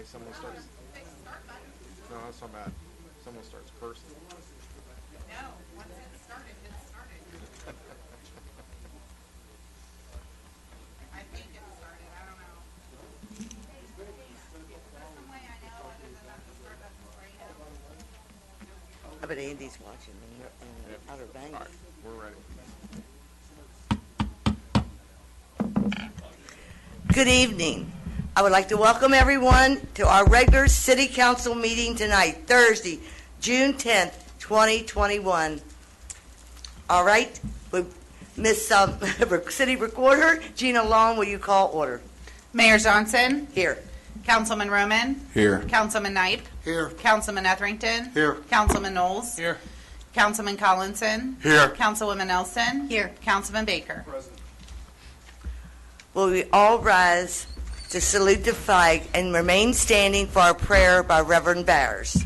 way someone starts. No, that's not bad. Someone starts cursing. No, once it started, it started. I think it started. I don't know. Is there some way I know other than that the start button's grayed out? I bet Andy's watching in Outer All Banks. right, we're ready. Good evening. I would like to welcome everyone to our regular city council meeting tonight, Thursday, June 10th, 2021. All right, Miss City Recorder, Gina Long, will you call order? Mayor Johnson, Here. Councilman Roman, Here. Councilman Knipe, Here. Councilman Etherington, Here. Councilman Knowles, Here. Councilman Collinson, Here. Councilwoman Nelson, Councilman Baker. Will we all rise to salute the flag and remain standing for our prayer by Reverend Bears?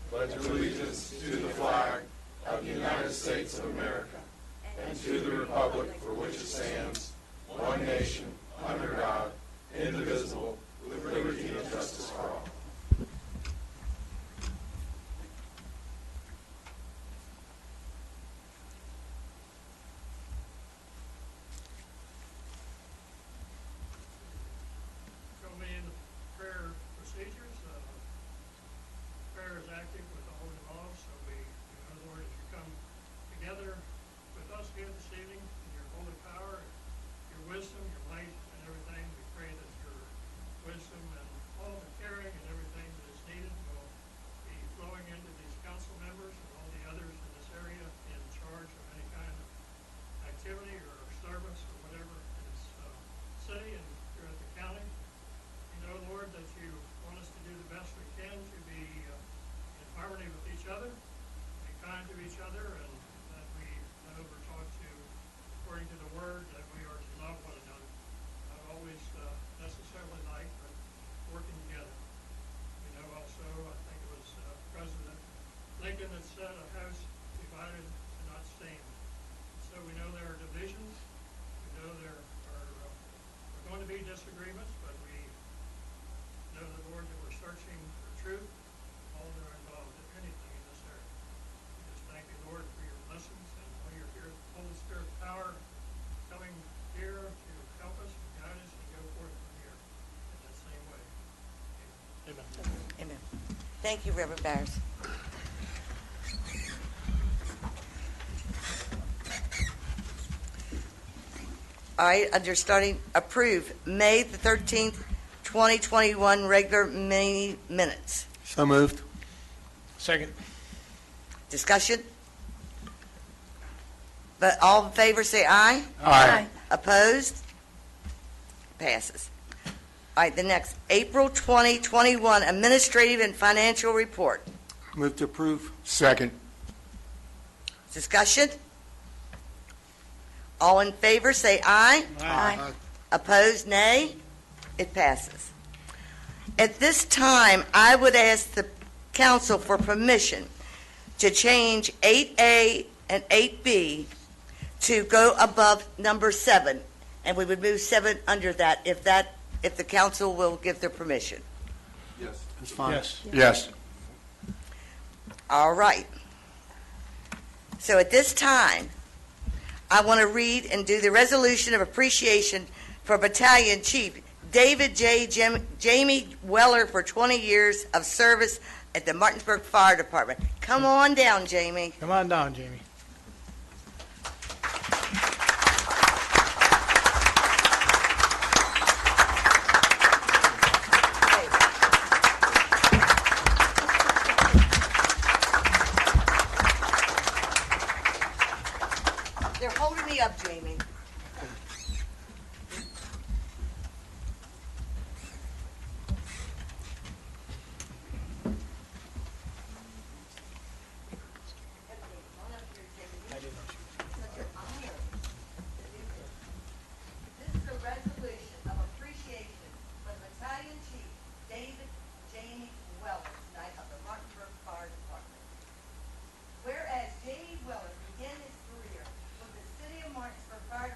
Pledge allegiance to the flag of the United States of America and to the republic for which it stands, one nation, under God, indivisible, with liberty and justice for all. Show me in the prayer procedures. Prayer is active with the holy law, so we, Lord, as you come together with us here this evening in your holy power, your wisdom, your might, and everything, we pray that your wisdom and all the caring and everything that is needed will be flowing into these council members and all the others in this area in charge of any kind of activity or service or whatever in this city and here at the county. We know, Lord, that you want us to do the best we can to be in harmony with each other, be kind to each other, and that we we're taught to, according to the word, that we are to love one another. Not always necessarily like, but working together. We know also, I think it was President Lincoln that said, a house divided cannot stand. So we know there are divisions. We know there are going to be disagreements, but we know the Lord that we're searching for truth, all that are involved in anything in this area. We just thank you, Lord, for your blessings and all your Holy Spirit power coming here to help us, to guide us, and go forth from here in that same way. Amen. Amen. Thank you, Reverend Bears. All right, under starting, approve May the 13th, 2021 regular meeting minutes. So moved. Second. Discussion? But all in favor say aye. Aye. Opposed? Passes. All right, the next, April 2021 administrative and financial report. Move to approve. Second. Discussion? All in favor say aye. Aye. Opposed, nay. It passes. At this time, I would ask the council for permission to change 8A and 8B to go above number 7, and we would move 7 under that if the council will give their permission. Yes. That's fine. Yes. Yes. All right. So at this time, I want to read and do the resolution of appreciation for Battalion Chief David Jamie Weller for 20 years of service at the Martinsburg Fire Department. Come on down, Jamie. Come on down, Jamie. They're holding me up, Jamie. This is a resolution of appreciation for the Battalion Chief David Jamie Weller tonight of the Martinsburg Fire Department. Whereas Jamie Weller began his career with the City of Martinsburg Fire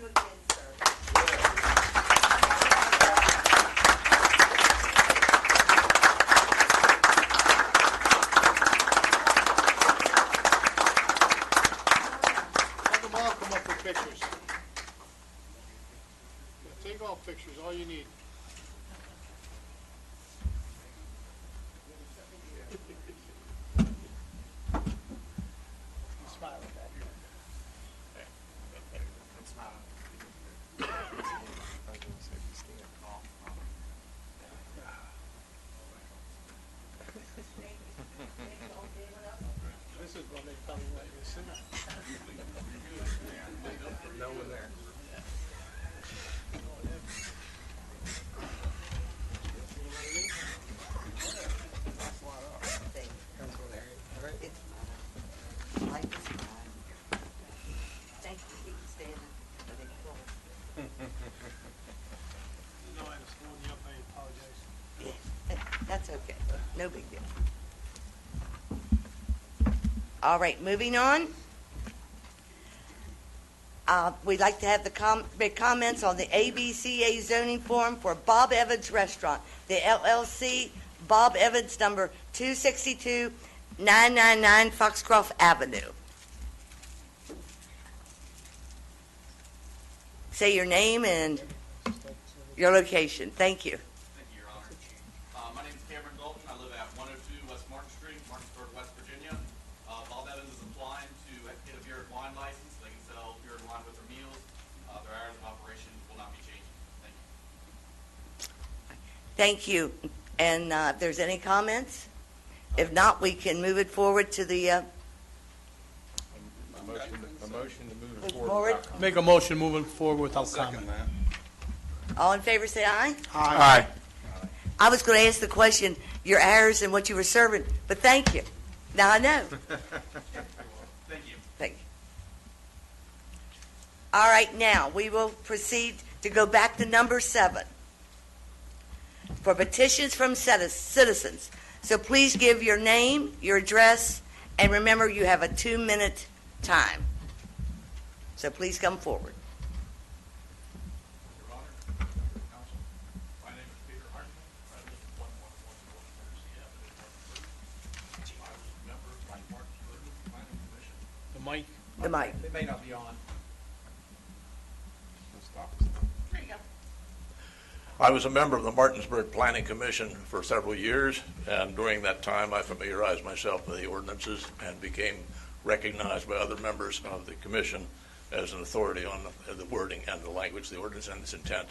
you again, sir. Have them all come up for pictures. Take all pictures, all you need. Smile at that. This is when they probably want you to sit. No one there. Like this one. Thank you. You can stand it. I think it's No, I was holding you up, I apologize. cool. That's okay. No big deal. All right, moving on. We'd like to have the make comments on the ABCA zoning form for Bob Evans Restaurant, the LLC, Bob Evans, number 262 999 Foxcroft Avenue. Say your name and your location. Thank you. Thank you, Your Honor. My name is Cameron Dalton. I live at 102 West Martin Street, Martinsburg, West Virginia. Bob Evans is applying to get a beer and wine license. They can sell beer and wine with their meals. Their hours of operation will not be changing. Thank you. Thank you. And if there's any comments? If not, we can move it forward to the, A motion to move Move it forward. forward. without comment. Make a motion moving forward without comment. all in favor, say aye. Aye. I was going to ask the question, your hours and what you were serving, but thank you. Now I know. Thank you. Thank you. All right, now we will proceed to go back to number 7 for petitions from citizens. So please give your name, your address, and remember you have a 2-minute time. So please come forward. Your Honor, members of the council, my name is Peter Hartman. I live at 1114 Jersey Avenue, Martinsburg. I was a member of the Martinsburg Planning Commission. The mic. The mic. It may not be on. Stop. There you go. I was a member of the Martinsburg Planning Commission for several years, and during that time, I familiarized myself with the ordinances and became recognized by other members of the commission as an authority on the wording and the language of the ordinance and its intent.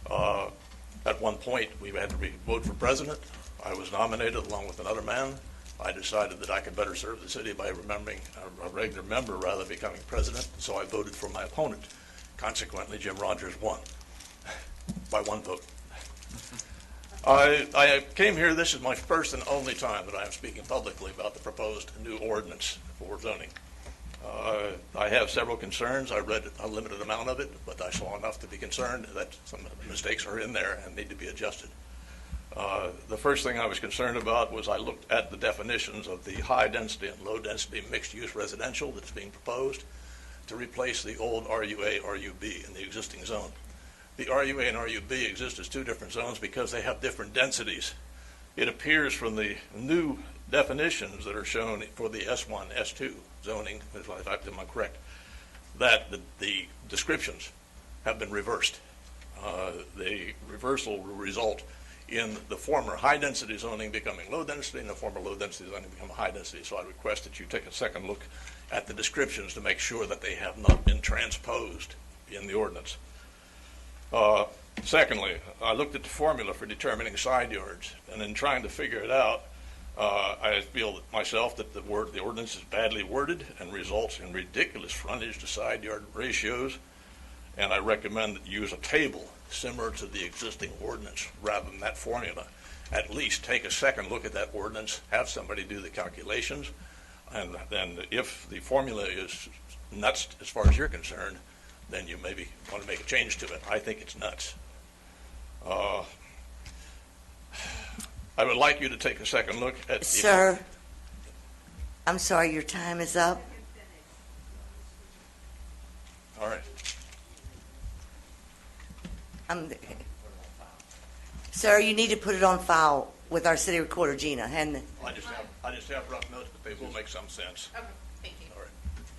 At one point, we had to vote for president. I was nominated along with another man. I decided that I could better serve the city by remembering a regular member rather than becoming president, so I voted for my opponent. Consequently, Jim Rogers won by 1 vote. I came here, this is my first and only time that I am speaking publicly about the proposed new ordinance for zoning. I have several concerns. I read a limited amount of it, but I saw enough to be concerned that some mistakes are in there and need to be adjusted. The first thing I was concerned about was I looked at the definitions of the high-density and low-density mixed-use residential that's being proposed to replace the old RUA, RUB in the existing zone. The RUA and RUB exist as 2 different zones because they have different densities. It appears from the new definitions that are shown for the S1, S2 zoning, if I'm correct, that the descriptions have been reversed. The reversal will result in the former high-density zoning becoming low-density and the former low-density zoning becoming high-density. So I request that you take a second look at the descriptions to make sure that they have not been transposed in the ordinance. Secondly, I looked at the formula for determining side yards, and in trying to figure it out, I feel myself that the ordinance is badly worded and results in ridiculous frontage to side yard ratios, and I recommend that you use a table similar to the existing ordinance rather than that formula. At least take a second look at that ordinance, have somebody do the calculations, and then if the formula is nuts as far as you're concerned, then you maybe want to make a change to it. I think it's nuts. I would like you to take a second look at the... Sir, I'm sorry, your time is up. All right. Sir, you need to put it on file with our city recorder, Gina, and I just have rough notes, but they will make some sense. Okay, thank you. All right.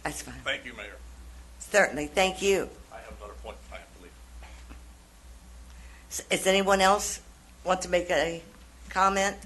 that's fine. Thank you, Mayor. Certainly, thank you. I have another point I have to leave. Does anyone else want to make a comment?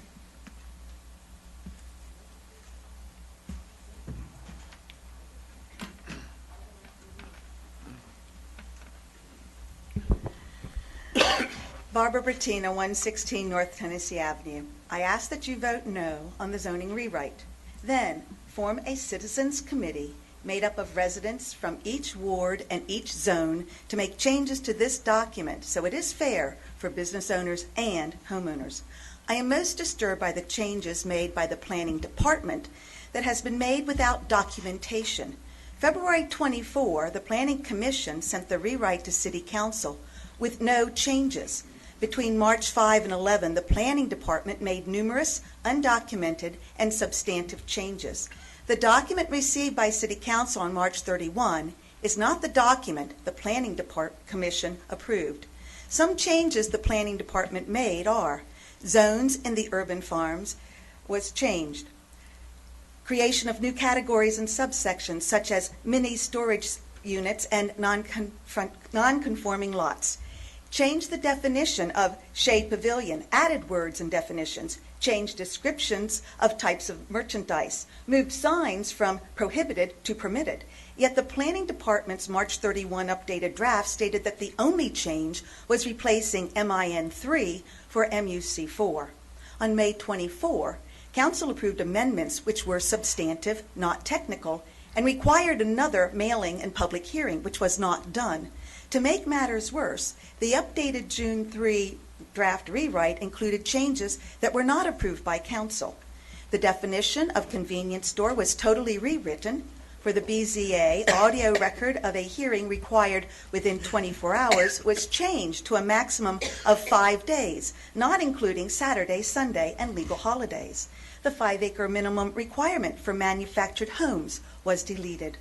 Barbara Bertina, 116 North Tennessee Avenue. I ask that you vote no on the zoning rewrite. Then, form a citizens committee made up of residents from each ward and each zone to make changes to this document so it is fair for business owners and homeowners. I am most disturbed by the changes made by the planning department that has been made without documentation. February 24, the Planning Commission sent the rewrite to City Council with no changes. Between March 5 and 11, the Planning Department made numerous undocumented and substantive changes. The document received by City Council on March 31 is not the document the Planning Commission approved. Some changes the Planning Department made are zones in the urban farms was changed. Creation of new categories and subsections such as mini storage units and non-conforming lots. Changed the definition of shade pavilion, added words and definitions, changed descriptions of types of merchandise, moved signs from prohibited to permitted. Yet the Planning Department's March 31 updated draft stated that the only change was replacing MIN3 for MUC4. On May 24, Council approved amendments which were substantive, not technical, and required another mailing and public hearing, which was not done. To make matters worse, the updated June 3 draft rewrite included changes that were not approved by Council. The definition of convenience store was totally rewritten. For the BZA, audio record of a hearing required within 24 hours was changed to a maximum of 5 days, not including Saturday, Sunday, and legal holidays. The 5-acre minimum requirement for manufactured homes was deleted.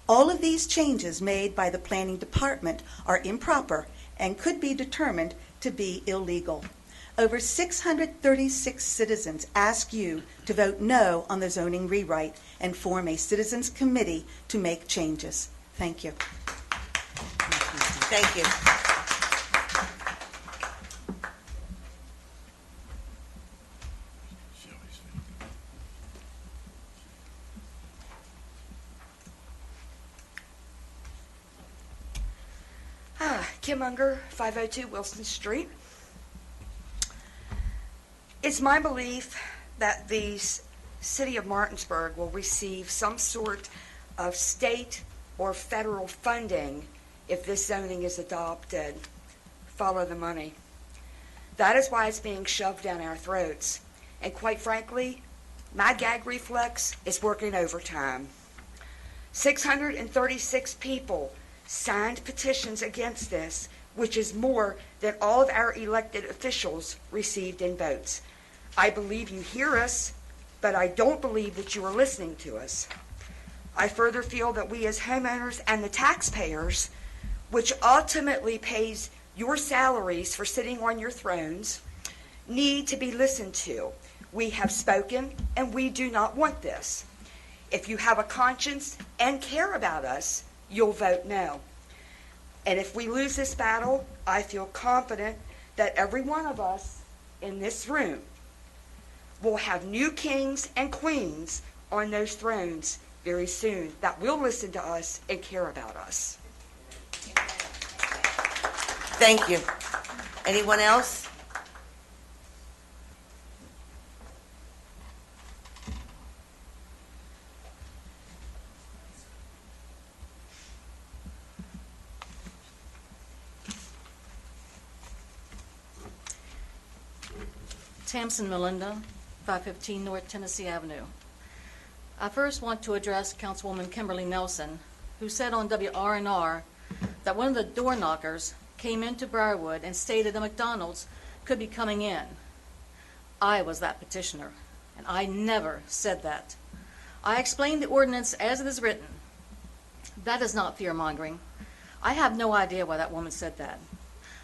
All of these changes made by the Planning Department are improper and could be determined to be illegal. Over 636 citizens ask you to vote no on the zoning rewrite and form a citizens committee to make changes. Thank you. Thank you. Kim Unger, 502 Wilson Street. It's my belief that the city of Martinsburg will receive some sort of state or federal funding if this zoning is adopted. Follow the money. That is why it's being shoved down our throats. And quite frankly, my gag reflex is working overtime. 636 people signed petitions against this, which is more than all of our elected officials received in votes. I believe you hear us, but I don't believe that you are listening to us. I further feel that we as homeowners and the taxpayers, which ultimately pays your salaries for sitting on your thrones, need to be listened to. We have spoken, and we do not want this. If you have a conscience and care about us, you'll vote no. And if we lose this battle, I feel confident that every one of us in this room will have new kings and queens on those thrones very soon that will listen to us and care about us. Thank you. Anyone else? Tamsin Melinda, 515 North Tennessee Avenue. I first want to address Councilwoman Kimberly Nelson, who said on WRNR that one of the door knockers came into Briarwood and stated a McDonald's could be coming in. I was that petitioner, and I never said that. I explained the ordinance as it is written. That is not fear-mongering. I have no idea why that woman said that.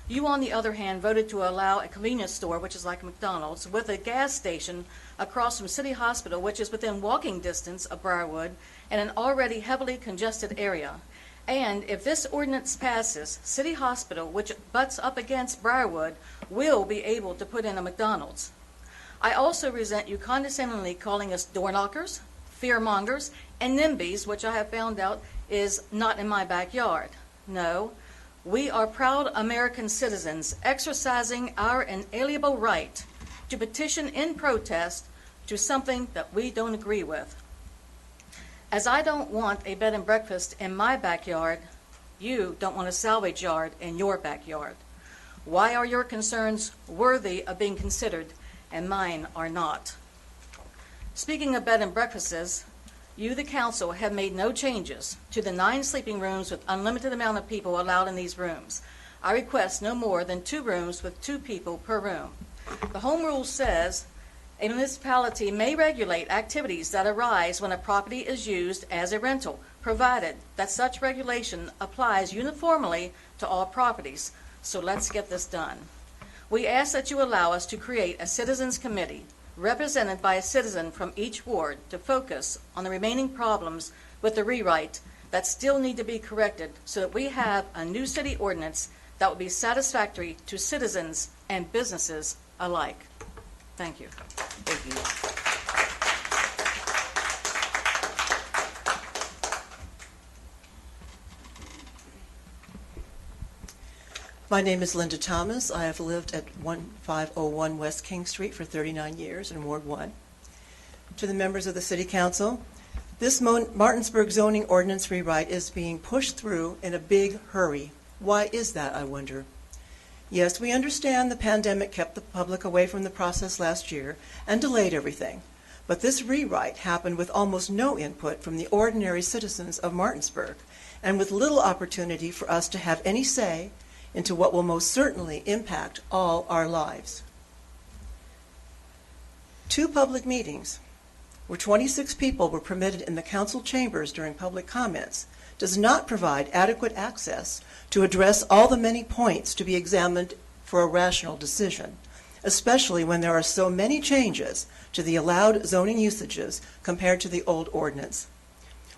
You, on the other hand, voted to allow a convenience store, which is like a McDonald's, with a gas station across from City Hospital, which is within walking distance of Briarwood, in an already heavily congested area. And if this ordinance passes, City Hospital, which butts up against Briarwood, will be able to put in a McDonald's. I also resent you condescendingly calling us door knockers, fearmongers, and NIMBYs, which I have found out is not in my backyard. No. We are proud American citizens exercising our inalienable right to petition in protest to something that we don't agree with. As I don't want a bed and breakfast in my backyard, you don't want a salvage yard in your backyard. Why are your concerns worthy of being considered and mine are not? Speaking of bed and breakfasts, you, the council, have made no changes to the 9 sleeping rooms with unlimited amount of people allowed in these rooms. I request no more than 2 rooms with 2 people per room. The home rule says a municipality may regulate activities that arise when a property is used as a rental, provided that such regulation applies uniformly to all properties. So let's get this done. We ask that you allow us to create a citizens committee represented by a citizen from each ward to focus on the remaining problems with the rewrite that still need to be corrected so that we have a new city ordinance that will be satisfactory to citizens and businesses alike. Thank you. Thank you. My name is Linda Thomas. I have lived at 1501 West King Street for 39 years in Ward 1. To the members of the City Council, this Martinsburg zoning ordinance rewrite is being pushed through in a big hurry. Why is that, I wonder? Yes, we understand the pandemic kept the public away from the process last year and delayed everything. But this rewrite happened with almost no input from the ordinary citizens of Martinsburg and with little opportunity for us to have any say into what will most certainly impact all our lives. 2 public meetings where 26 people were permitted in the council chambers during public comments does not provide adequate access to address all the many points to be examined for a rational decision, especially when there are so many changes to the allowed zoning usages compared to the old ordinance.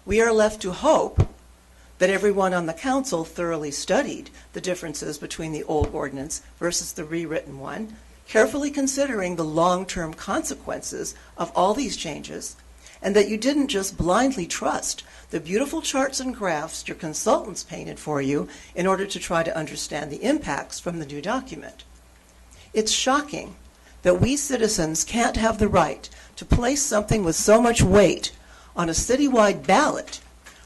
We are left to hope that everyone on the council thoroughly studied the differences between the old ordinance versus the rewritten one, carefully considering the long-term consequences of all these changes, and that you didn't just blindly trust the beautiful charts and graphs your consultants painted for you in order to try to understand the impacts from the new document. It's shocking that we citizens can't have the right to place something with so much weight on a citywide ballot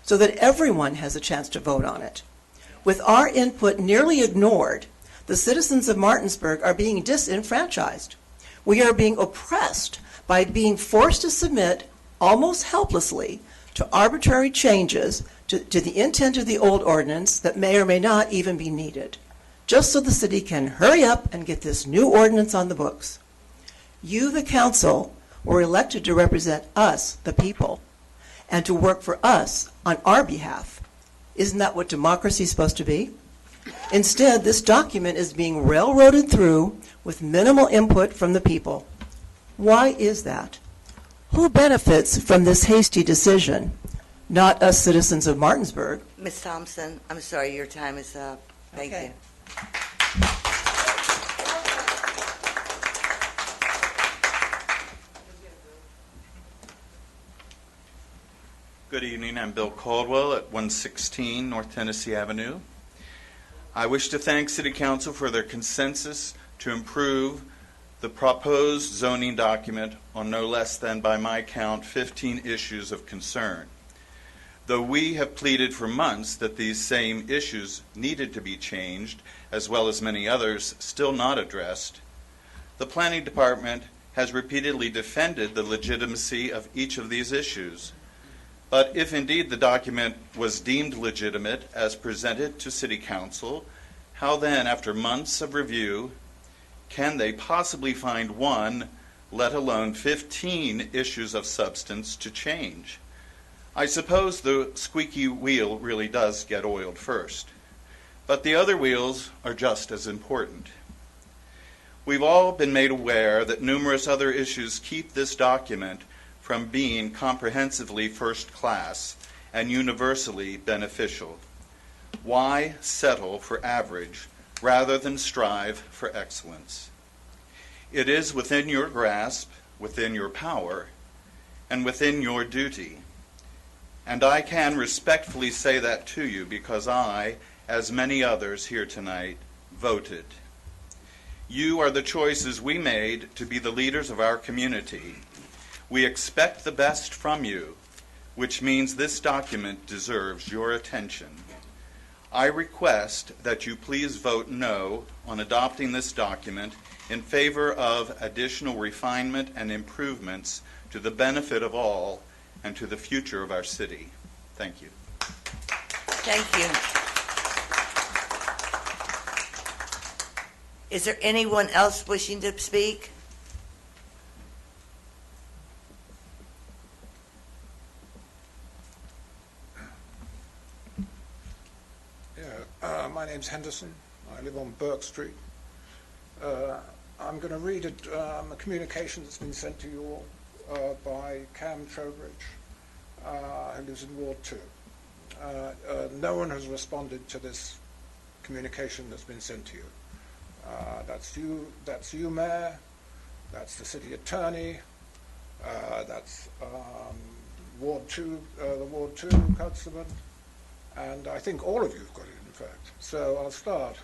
so that everyone has a chance to vote on it. With our input nearly ignored, the citizens of Martinsburg are being disenfranchised. We are being oppressed by being forced to submit almost helplessly to arbitrary changes to the intent of the old ordinance that may or may not even be needed, just so the city can hurry up and get this new ordinance on the books. You, the council, were elected to represent us, the people, and to work for us on our behalf. Isn't that what democracy is supposed to be? Instead, this document is being railroaded through with minimal input from the people. Why is that? Who benefits from this hasty decision? Not us citizens of Martinsburg. Ms. Thompson, I'm sorry, your time is up. Thank Okay. you. Good evening. I'm Bill Caldwell at 116 North Tennessee Avenue. I wish to thank City Council for their consensus to improve the proposed zoning document on no less than, by my count, 15 issues of concern. Though we have pleaded for months that these same issues needed to be changed, as well as many others still not addressed, the Planning Department has repeatedly defended the legitimacy of each of these issues. But if indeed the document was deemed legitimate as presented to City Council, how then, after months of review, can they possibly find one, let alone 15 issues of substance to change? I suppose the squeaky wheel really does get oiled first. But the other wheels are just as important. We've all been made aware that numerous other issues keep this document from being comprehensively first class and universally beneficial. Why settle for average rather than strive for excellence? It is within your grasp, within your power, and within your duty. And I can respectfully say that to you because I, as many others here tonight, voted. You are the choices we made to be the leaders of our community. We expect the best from you, which means this document deserves your attention. I request that you please vote no on adopting this document in favor of additional refinement and improvements to the benefit of all and to the future of our city. Thank you. Thank you. Is there anyone else wishing to speak? My name's Henderson. I live on Burke Street. I'm going to read a communication that's been sent to you all by Cam Trowbridge, who lives in Ward 2. No one has responded to this communication that's been sent to you. That's you, Mayor. That's the City Attorney. That's Ward 2, the Ward 2 Councilman. And I think all of you have got it, in fact. So I'll start.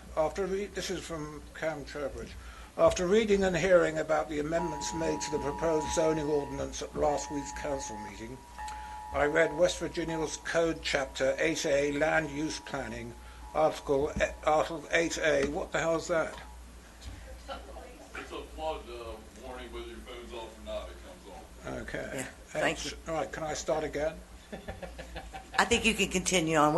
This is from Cam Trowbridge. After reading and hearing about the amendments made to the proposed zoning ordinance at last week's council meeting, I read West Virginia's Code Chapter 8A, Land Use Planning, Article 8A. What the hell is that? It's a flood warning whether your phone's off or not. It comes on. Okay. Yeah, thank you. All right, can I start again? I think you can continue on.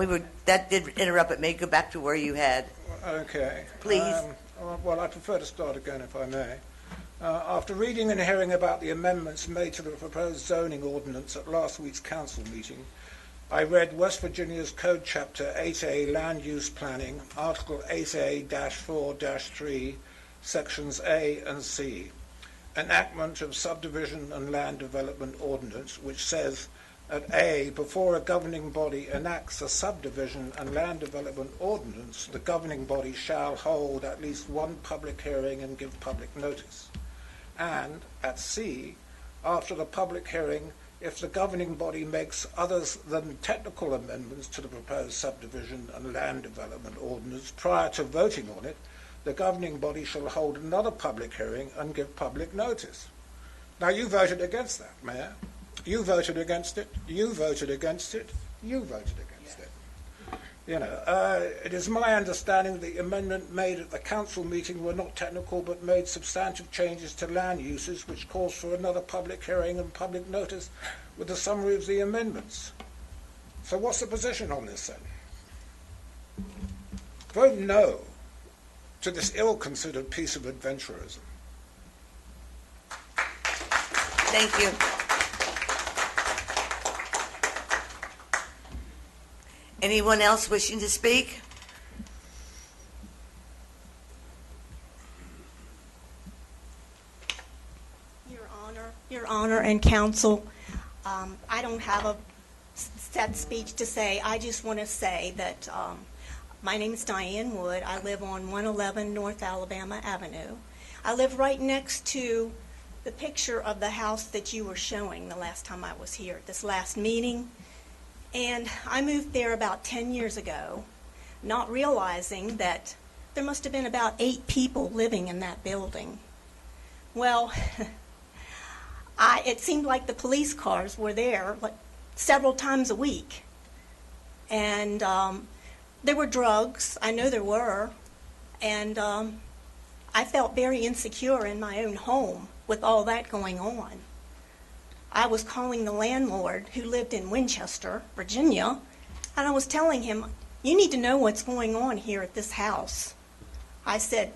That did interrupt, but may go back to where you had. Okay. Please. Well, I prefer to start again, if I may. After reading and hearing about the amendments made to the proposed zoning ordinance at last week's council meeting, I read West Virginia's Code Chapter 8A, Land Use Planning, Article 8A-4-3, Sections A and C, Enactment of Subdivision and Land Development Ordinance, which says, at A, before a governing body enacts a subdivision and land development ordinance, the governing body shall hold at least one public hearing and give public notice. And at C, after the public hearing, if the governing body makes others than technical amendments to the proposed subdivision and land development ordinance prior to voting on it, the governing body shall hold another public hearing and give public notice. Now, you voted against that, Mayor. You voted against it. You voted against it. You voted against it. You know, it is my understanding the amendment made at the council meeting were not technical but made substantive changes to land uses, which calls for another public hearing and public notice with a summary of the amendments. So what's the position on this then? Vote no to this ill-considered piece of adventurism. Thank you. Anyone else wishing to speak? Your Honor and Counsel, I don't have a set speech to say. I just want to say that my name is Diane Wood. I live on 111 North Alabama Avenue. I live right next to the picture of the house that you were showing the last time I was here, this last meeting. And I moved there about 10 years ago, not realizing that there must have been about 8 people living in that building. Well, it seemed like the police cars were there like several times a week. And there were drugs, I know there were, and I felt very insecure in my own home with all that going on. I was calling the landlord who lived in Winchester, Virginia, and I was telling him, you need to know what's going on here at this house. I said,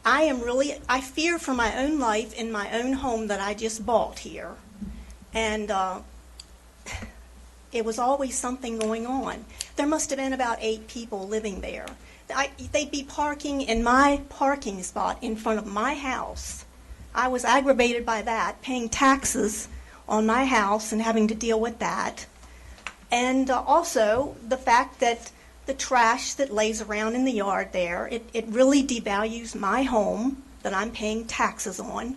I fear for my own life in my own home that I just bought here. And it was always something going on. There must have been about 8 people living there. they'd be parking in my parking spot in front of my house. I was aggravated by that, paying taxes on my house and having to deal with that. And also the fact that the trash that lays around in the yard there, it really devalues my home that I'm paying taxes on.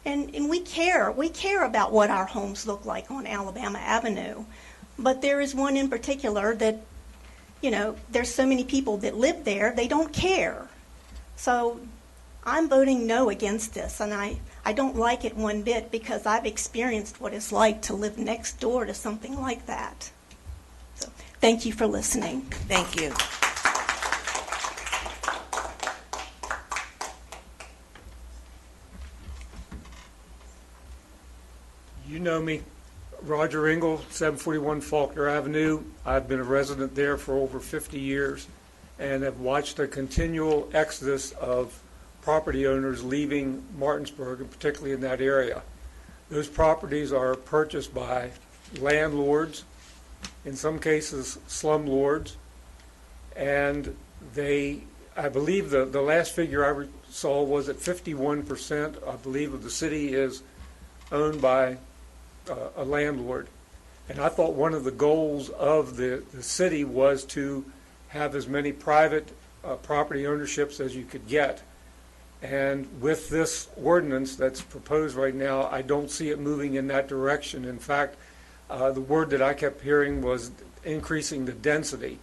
And we care about what our homes look like on Alabama Avenue. But there is one in particular that, you know, there's so many people that live there, they don't care. So I'm voting no against this, and I don't like it one bit because I've experienced what it's like to live next door to something like that. So thank you for listening. Thank you. You know me, Roger Engel, 741 Faulkner Avenue. I've been a resident there for over 50 years and have watched a continual exodus of property owners leaving Martinsburg, and particularly in that area. Those properties are purchased by landlords, in some cases slumlords, and I believe the last figure I saw was that 51%, I believe, of the city is owned by a landlord. And I thought one of the goals of the city was to have as many private property ownerships as you could get. And with this ordinance that's proposed right now, I don't see it moving in that direction. In fact, the word that I kept hearing was increasing the density.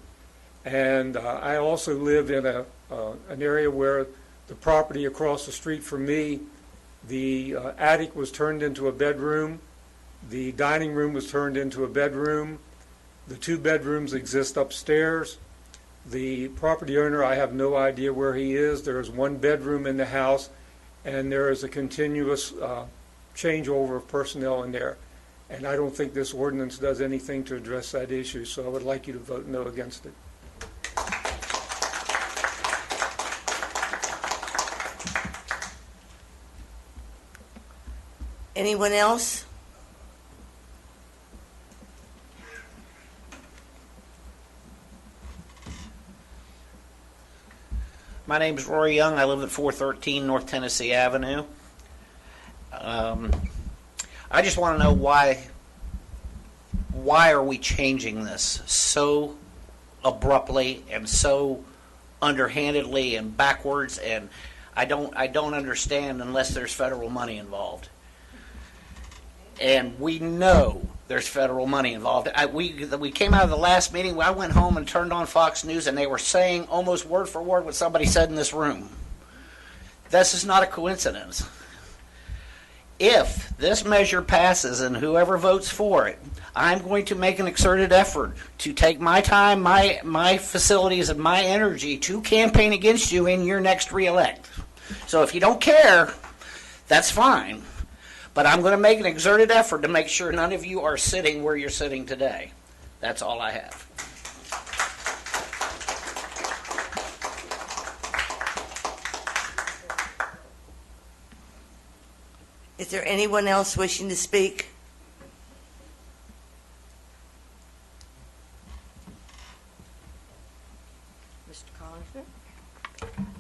And I also live in an area where the property across the street from me, the attic was turned into a bedroom, the dining room was turned into a bedroom, the 2 bedrooms exist upstairs. The property owner, I have no idea where he is. There is 1 bedroom in the house, and there is a continuous changeover of personnel in there. And I don't think this ordinance does anything to address that issue, so I would like you to vote no against it. Anyone else? My name is Rory Young. I live at 413 North Tennessee Avenue. I just want to know why are we changing this so abruptly and so underhandedly and backwards, and I don't understand unless there's federal money involved. And we know there's federal money involved. We came out of the last meeting, I went home and turned on Fox News, and they were saying almost word for word what somebody said in this room. This is not a coincidence. If this measure passes and whoever votes for it, I'm going to make an exerted effort to take my time, my facilities, and my energy to campaign against you in your next reelect. So if you don't care, that's fine. But I'm going to make an exerted effort to make sure none of you are sitting where you're sitting today. That's all I have. Is there anyone else wishing to speak? Mr. Collinsford?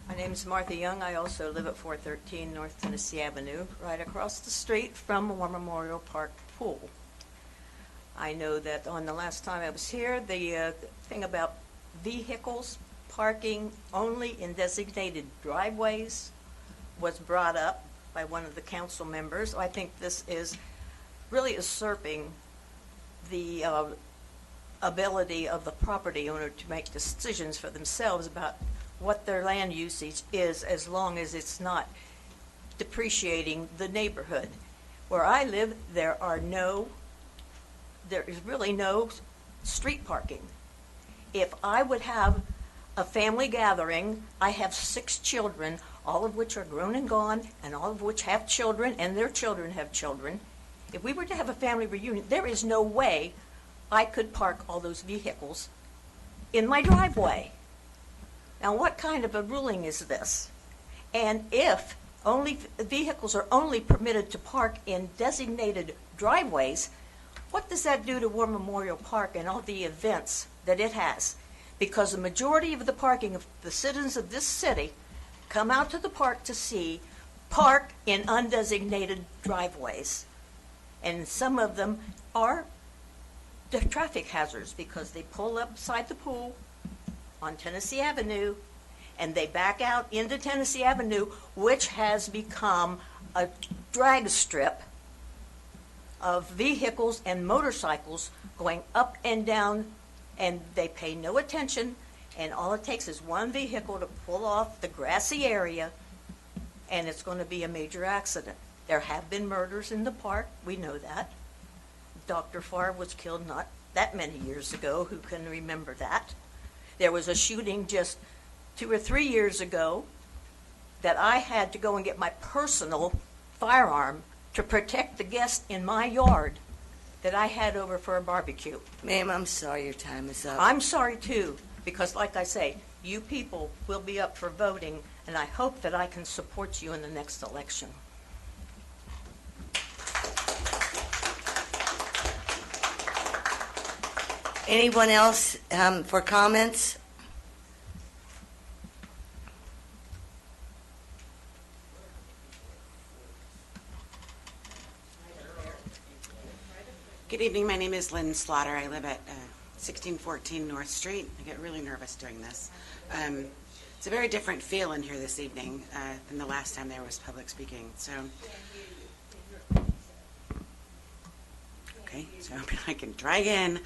My name is Martha Young. I also live at 413 North Tennessee Avenue, right across the street from War Memorial Park Pool. I know that on the last time I was here, the thing about vehicles parking only in designated driveways was brought up by one of the council members. I think this is really usurping the ability of the property owner to make decisions for themselves about what their land usage is, as long as it's not depreciating the neighborhood. Where I live, there is really no street parking. If I would have a family gathering, I have 6 children, all of which are grown and gone, and all of which have children, and their children have children. If we were to have a family reunion, there is no way I could park all those vehicles in my driveway. Now, what kind of a ruling is this? And if only vehicles are only permitted to park in designated driveways, what does that do to War Memorial Park and all the events that it has? because the majority of the parking of the citizens of this city come out to the park to park in undesignated driveways. And some of them are the traffic hazards because they pull up beside the pool on Tennessee Avenue and they back out into Tennessee Avenue, which has become a drag strip of vehicles and motorcycles going up and down, and they pay no attention, and all it takes is one vehicle to pull off the grassy area, and it's going to be a major accident. There have been murders in the park, we know that. Dr. Farr was killed not that many years ago, who can remember that? There was a shooting just 2 or 3 years ago that I had to go and get my personal firearm to protect the guest in my yard that I had over for a barbecue. Ma'am, I'm sorry your time is up. I'm sorry too, because like I say, you people will be up for voting, and I hope that I can support you in the next election. Anyone else for comments? Good evening. My name is Lynn Slaughter. I live at 1614 North Street. I get really nervous doing this. It's a very different feel in here this evening than the last time there was public speaking. So, okay, so I can try again.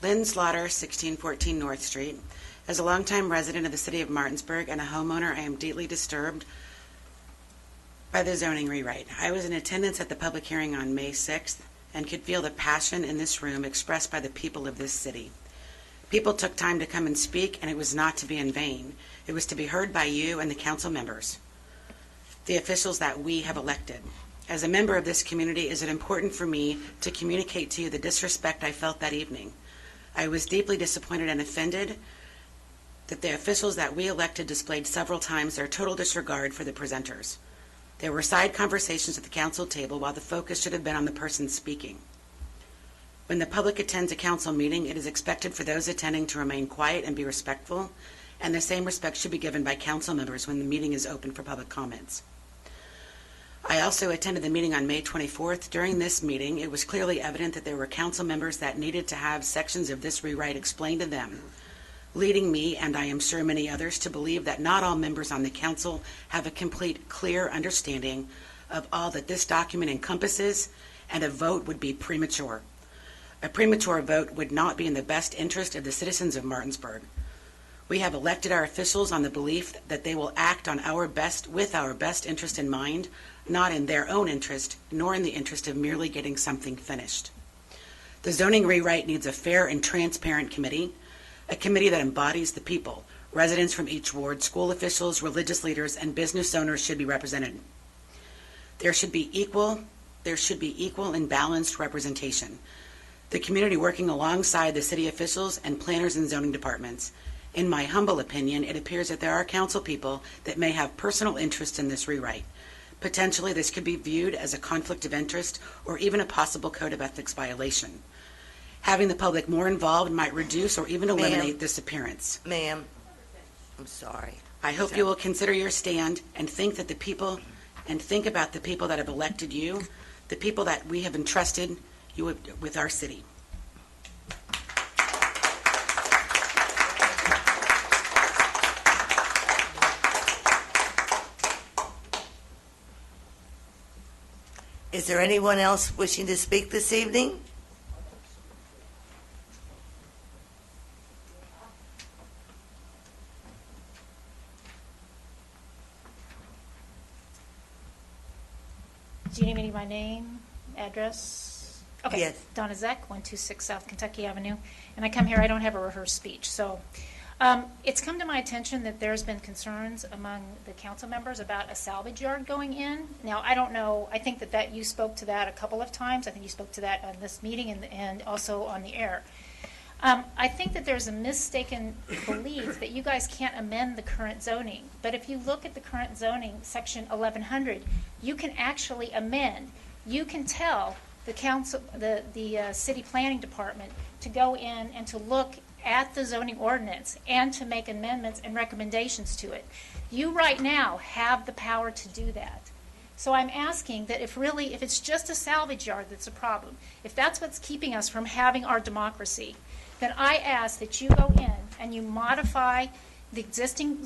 Lynn Slaughter, 1614 North Street. As a longtime resident of the city of Martinsburg and a homeowner, I am deeply disturbed by the zoning rewrite. I was in attendance at the public hearing on May 6th and could feel the passion in this room expressed by the people of this city. People took time to come and speak, and it was not to be in vain. It was to be heard by you and the council members, the officials that we have elected. As a member of this community, is it important for me to communicate to you the disrespect I felt that evening? I was deeply disappointed and offended that the officials that we elected displayed several times their total disregard for the presenters. There were side conversations at the council table while the focus should have been on the person speaking. When the public attends a council meeting, it is expected for those attending to remain quiet and be respectful, and the same respect should be given by council members when the meeting is open for public comments. I also attended the meeting on May 24th. During this meeting, it was clearly evident that there were council members that needed to have sections of this rewrite explained to them, leading me, and I am sure many others, to believe that not all members on the council have a complete, clear understanding of all that this document encompasses, and a vote would be premature. A premature vote would not be in the best interest of the citizens of Martinsburg. We have elected our officials on the belief that they will act on with our best interest in mind, not in their own interest, nor in the interest of merely getting something finished. The zoning rewrite needs a fair and transparent committee, a committee that embodies the people. Residents from each ward, school officials, religious leaders, and business owners should be represented. There should be equal and balanced representation. The community working alongside the city officials and planners and zoning departments. In my humble opinion, it appears that there are council people that may have personal interest in this rewrite. Potentially, this could be viewed as a conflict of interest or even a possible code of ethics violation. Having the public more involved might reduce or even eliminate this appearance. Ma'am, I'm sorry. I hope you will consider your stand and think about the people that have elected you, the people that we have entrusted you with our city. Is there anyone else wishing to speak this evening? Do you need me to give my name, address? Okay. Yes. Donna Zeck, 126 South Kentucky Avenue. And I come here, I don't have a rehearsed speech. So it's come to my attention that there's been concerns among the council members about a salvage yard going in. Now, I don't know, I think that you spoke to that a couple of times. I think you spoke to that on this meeting and also on the air. I think that there's a mistaken belief that you guys can't amend the current zoning. But if you look at the current zoning, section 1100, you can actually amend. You can tell the council, the city planning department to go in and to look at the zoning ordinance and to make amendments and recommendations to it. You right now have the power to do that. So I'm asking that if it's just a salvage yard that's a problem, if that's what's keeping us from having our democracy, then I ask that you go in and you modify the existing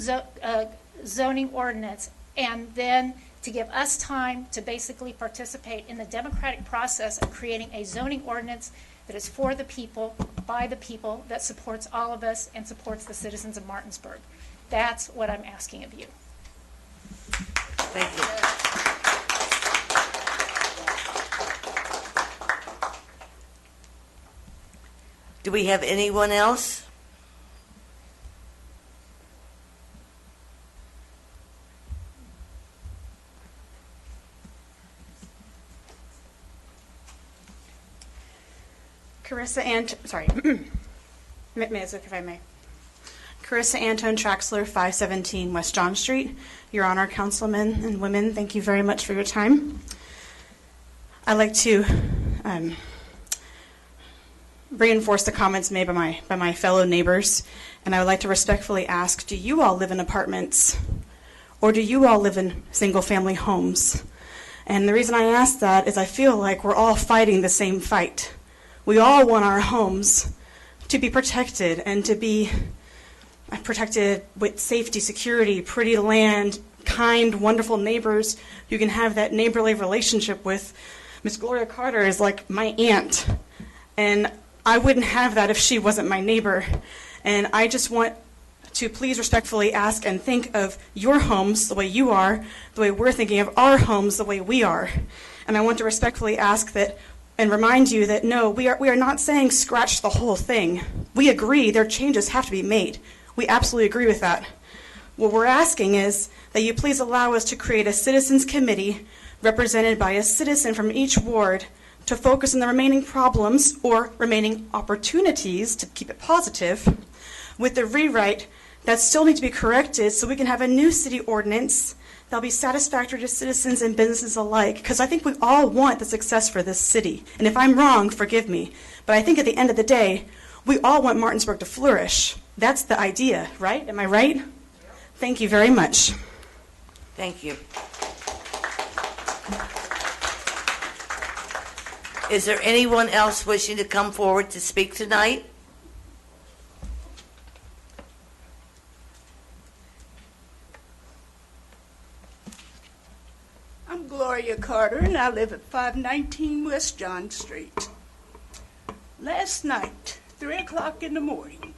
zoning ordinance, and then to give us time to basically participate in the democratic process of creating a zoning ordinance that is for the people, by the people, that supports all of us and supports the citizens of Martinsburg. That's what I'm asking of you. Thank you. Do we have anyone else? If I may. Carissa Anton Traxler, 517 West John Street. Your Honor, councilmen and women, thank you very much for your time. I'd like to reinforce the comments made by my fellow neighbors, and I would like to respectfully ask, do you all live in apartments, or do you all live in single-family homes? And the reason I ask that is I feel like we're all fighting the same fight. We all want our homes to be protected and to be protected with safety, security, pretty land, kind, wonderful neighbors you can have that neighborly relationship with. Miss Gloria Carter is like my aunt, and I wouldn't have that if she wasn't my neighbor. And I just want to please respectfully ask and think of your homes the way you are, the way we're thinking of our homes the way we are. And I want to respectfully ask that and remind you that no, we are not saying scratch the whole thing. We agree there changes have to be made. We absolutely agree with that. What we're asking is that you please allow us to create a citizens committee represented by a citizen from each ward to focus on the remaining problems or remaining opportunities, to keep it positive, with the rewrite that still need to be corrected so we can have a new city ordinance that'll be satisfactory to citizens and businesses alike, because I think we all want the success for this city. And if I'm wrong, forgive me. But I think at the end of the day, we all want Martinsburg to flourish. That's the idea, right? Am I right? Thank you very much. Thank you. Is there anyone else wishing to come forward to speak tonight? I'm Gloria Carter, and I live at 519 West John Street. Last night, 3 o'clock in the morning,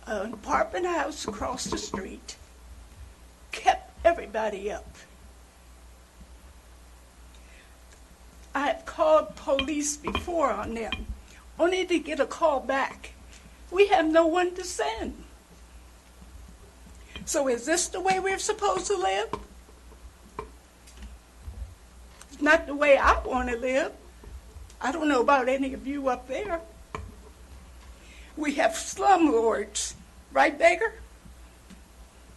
an apartment house across the street kept everybody up. I have called police before on them, only to get a call back. We have no one to send. So is this the way we're supposed to live? It's not the way I want to live. I don't know about any of you up there. We have slumlords, right, Baker?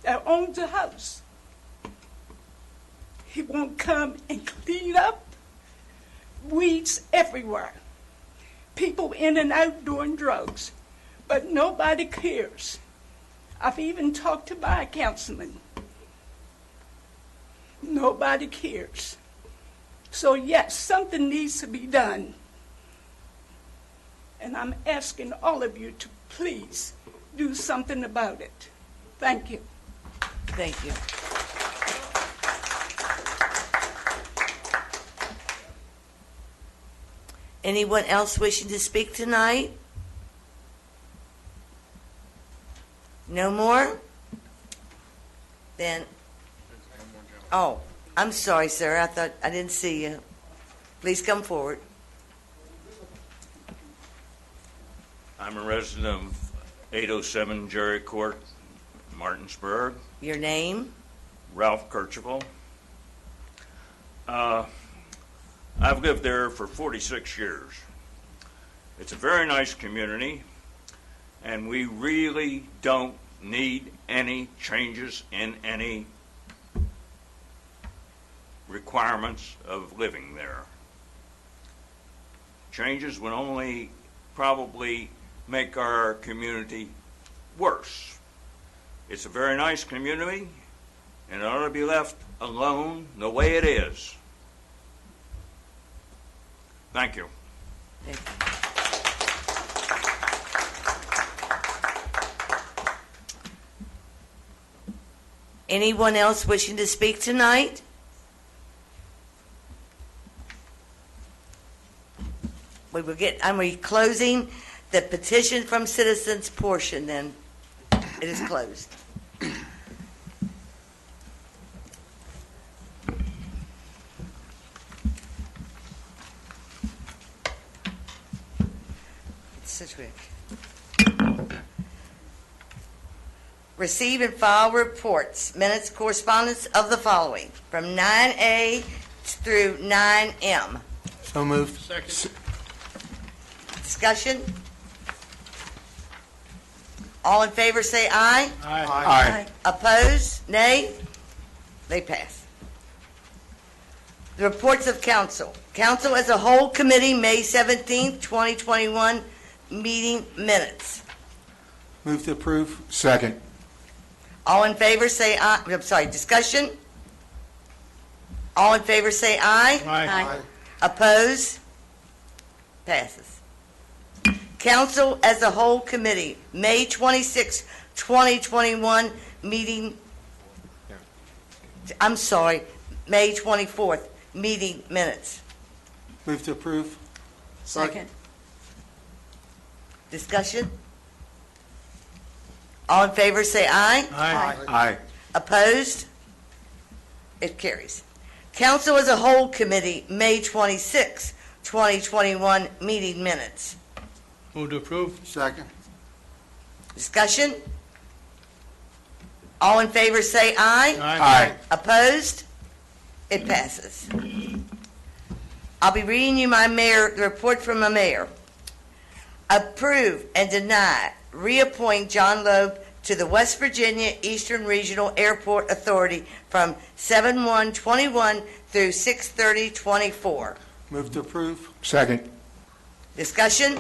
That owns a house. He won't come and clean up. Weeds everywhere. People in and out doing drugs. But nobody cares. I've even talked to my councilman. Nobody cares. So yes, something needs to be done. And I'm asking all of you to please do something about it. Thank you. Thank you. Anyone else wishing to speak tonight? No more? Then, oh, I'm sorry, sir. I didn't see you. Please come forward. I'm a resident of 807 Jerry Court, Martinsburg. Your name? Ralph Kercheval. I've lived there for 46 years. It's a very nice community, and we really don't need any changes in any requirements of living there. Changes would only probably make our community worse. It's a very nice community, and it ought to be left alone the way it is. Thank you. Anyone else wishing to speak tonight? I'm closing the petition from citizens portion then. It is closed. Situate. Receive and file reports, minutes, correspondence of the following, from 9A through 9M. So moved. Second. Discussion? All in favor say aye. Aye. Opposed? Nay? They pass. The reports of council. Council as a whole committee, May 17th, 2021, meeting minutes. Move to approve. Second. All in favor say aye. I'm sorry, discussion? All in favor say aye. Aye. Opposed? Passes. Council as a whole committee, May 26, 2021, meeting, I'm sorry, May 24th, meeting minutes. Move to approve. Second. Discussion? All in favor say aye. Aye. Opposed? It carries. Council as a whole committee, May 26, 2021, meeting minutes. Move to approve. Second. Discussion? All in favor say aye. Aye. Opposed? It passes. I'll be reading you the report from my mayor. Approve and deny, reappoint John Loeb to the West Virginia Eastern Regional Airport Authority from 7/1/21 through 6/30/24. Move to approve. Second. Discussion?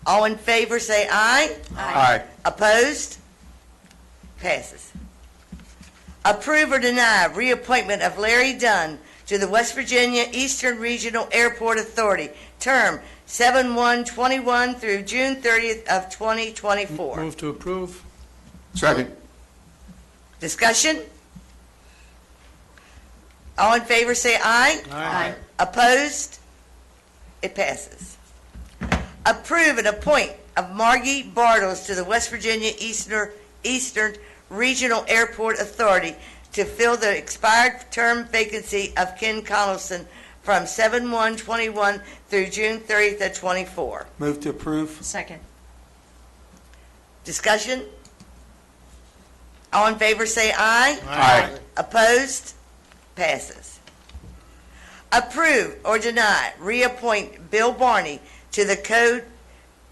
All in favor say aye. Aye. Opposed? Passes. Approve or deny reappointment of Larry Dunn to the West Virginia Eastern Regional Airport Authority, term 7/1/21 through June 30th of 2024. Move to approve. Second. Discussion? All in favor say aye. Aye. Opposed? It passes. Approve and appoint of Margie Bartles to the West Virginia Eastern Regional Airport Authority to fill the expired term vacancy of Ken Connelson from 7/1/21 through June 30th of 24. Move to approve. Second. Discussion? All in favor say aye. Aye. Opposed? Passes. Approve or deny reappoint Bill Barney to the Code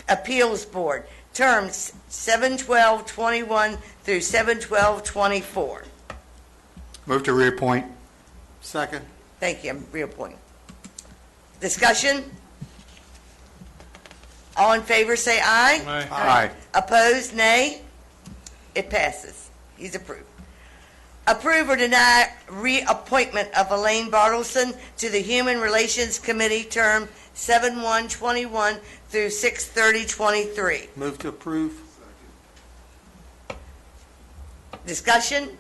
Appeals Board, terms 7/12/21 through 7/12/24. Move to reappoint. Second. Thank you, reappoint. Discussion? All in favor say aye. Aye. Opposed, nay. It passes. He's approved. Approve or deny reappointment of Elaine Bartleson to the Human Relations Committee, term 7/1/21 through 6/30/23. Move to approve. Discussion?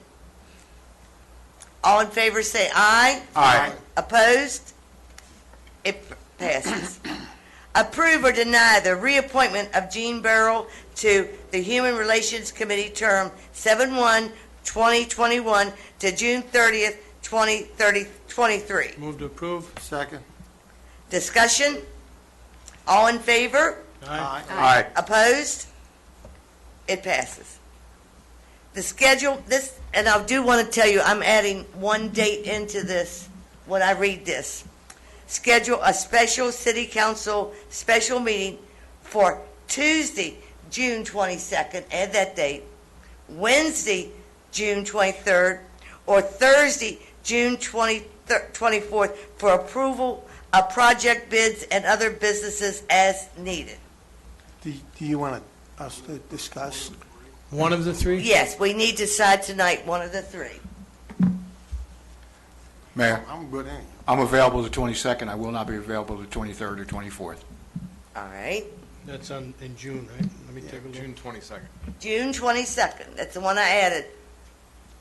All in favor say aye. Aye. Opposed? It passes. Approve or deny the reappointment of Gene Burrell to the Human Relations Committee, term 7/1/2021 to June 30th, 2023. Move to approve. Second. Discussion? All in favor? Aye. Opposed? It passes. The schedule, and I do want to tell you, I'm adding one date into this when I read this. Schedule a special city council special meeting for Tuesday, June 22nd, add that date, Wednesday, June 23rd, or Thursday, June 24th, for approval of project bids and other businesses as needed. Do you want us to discuss? One of the three? Yes, we need to decide tonight one of the three. Mayor, I'm good anyway. I'm available the 22nd. I will not be available the 23rd or 24th. All right. That's in June, right? Let me take a look. June 22nd. June 22nd. That's the one I added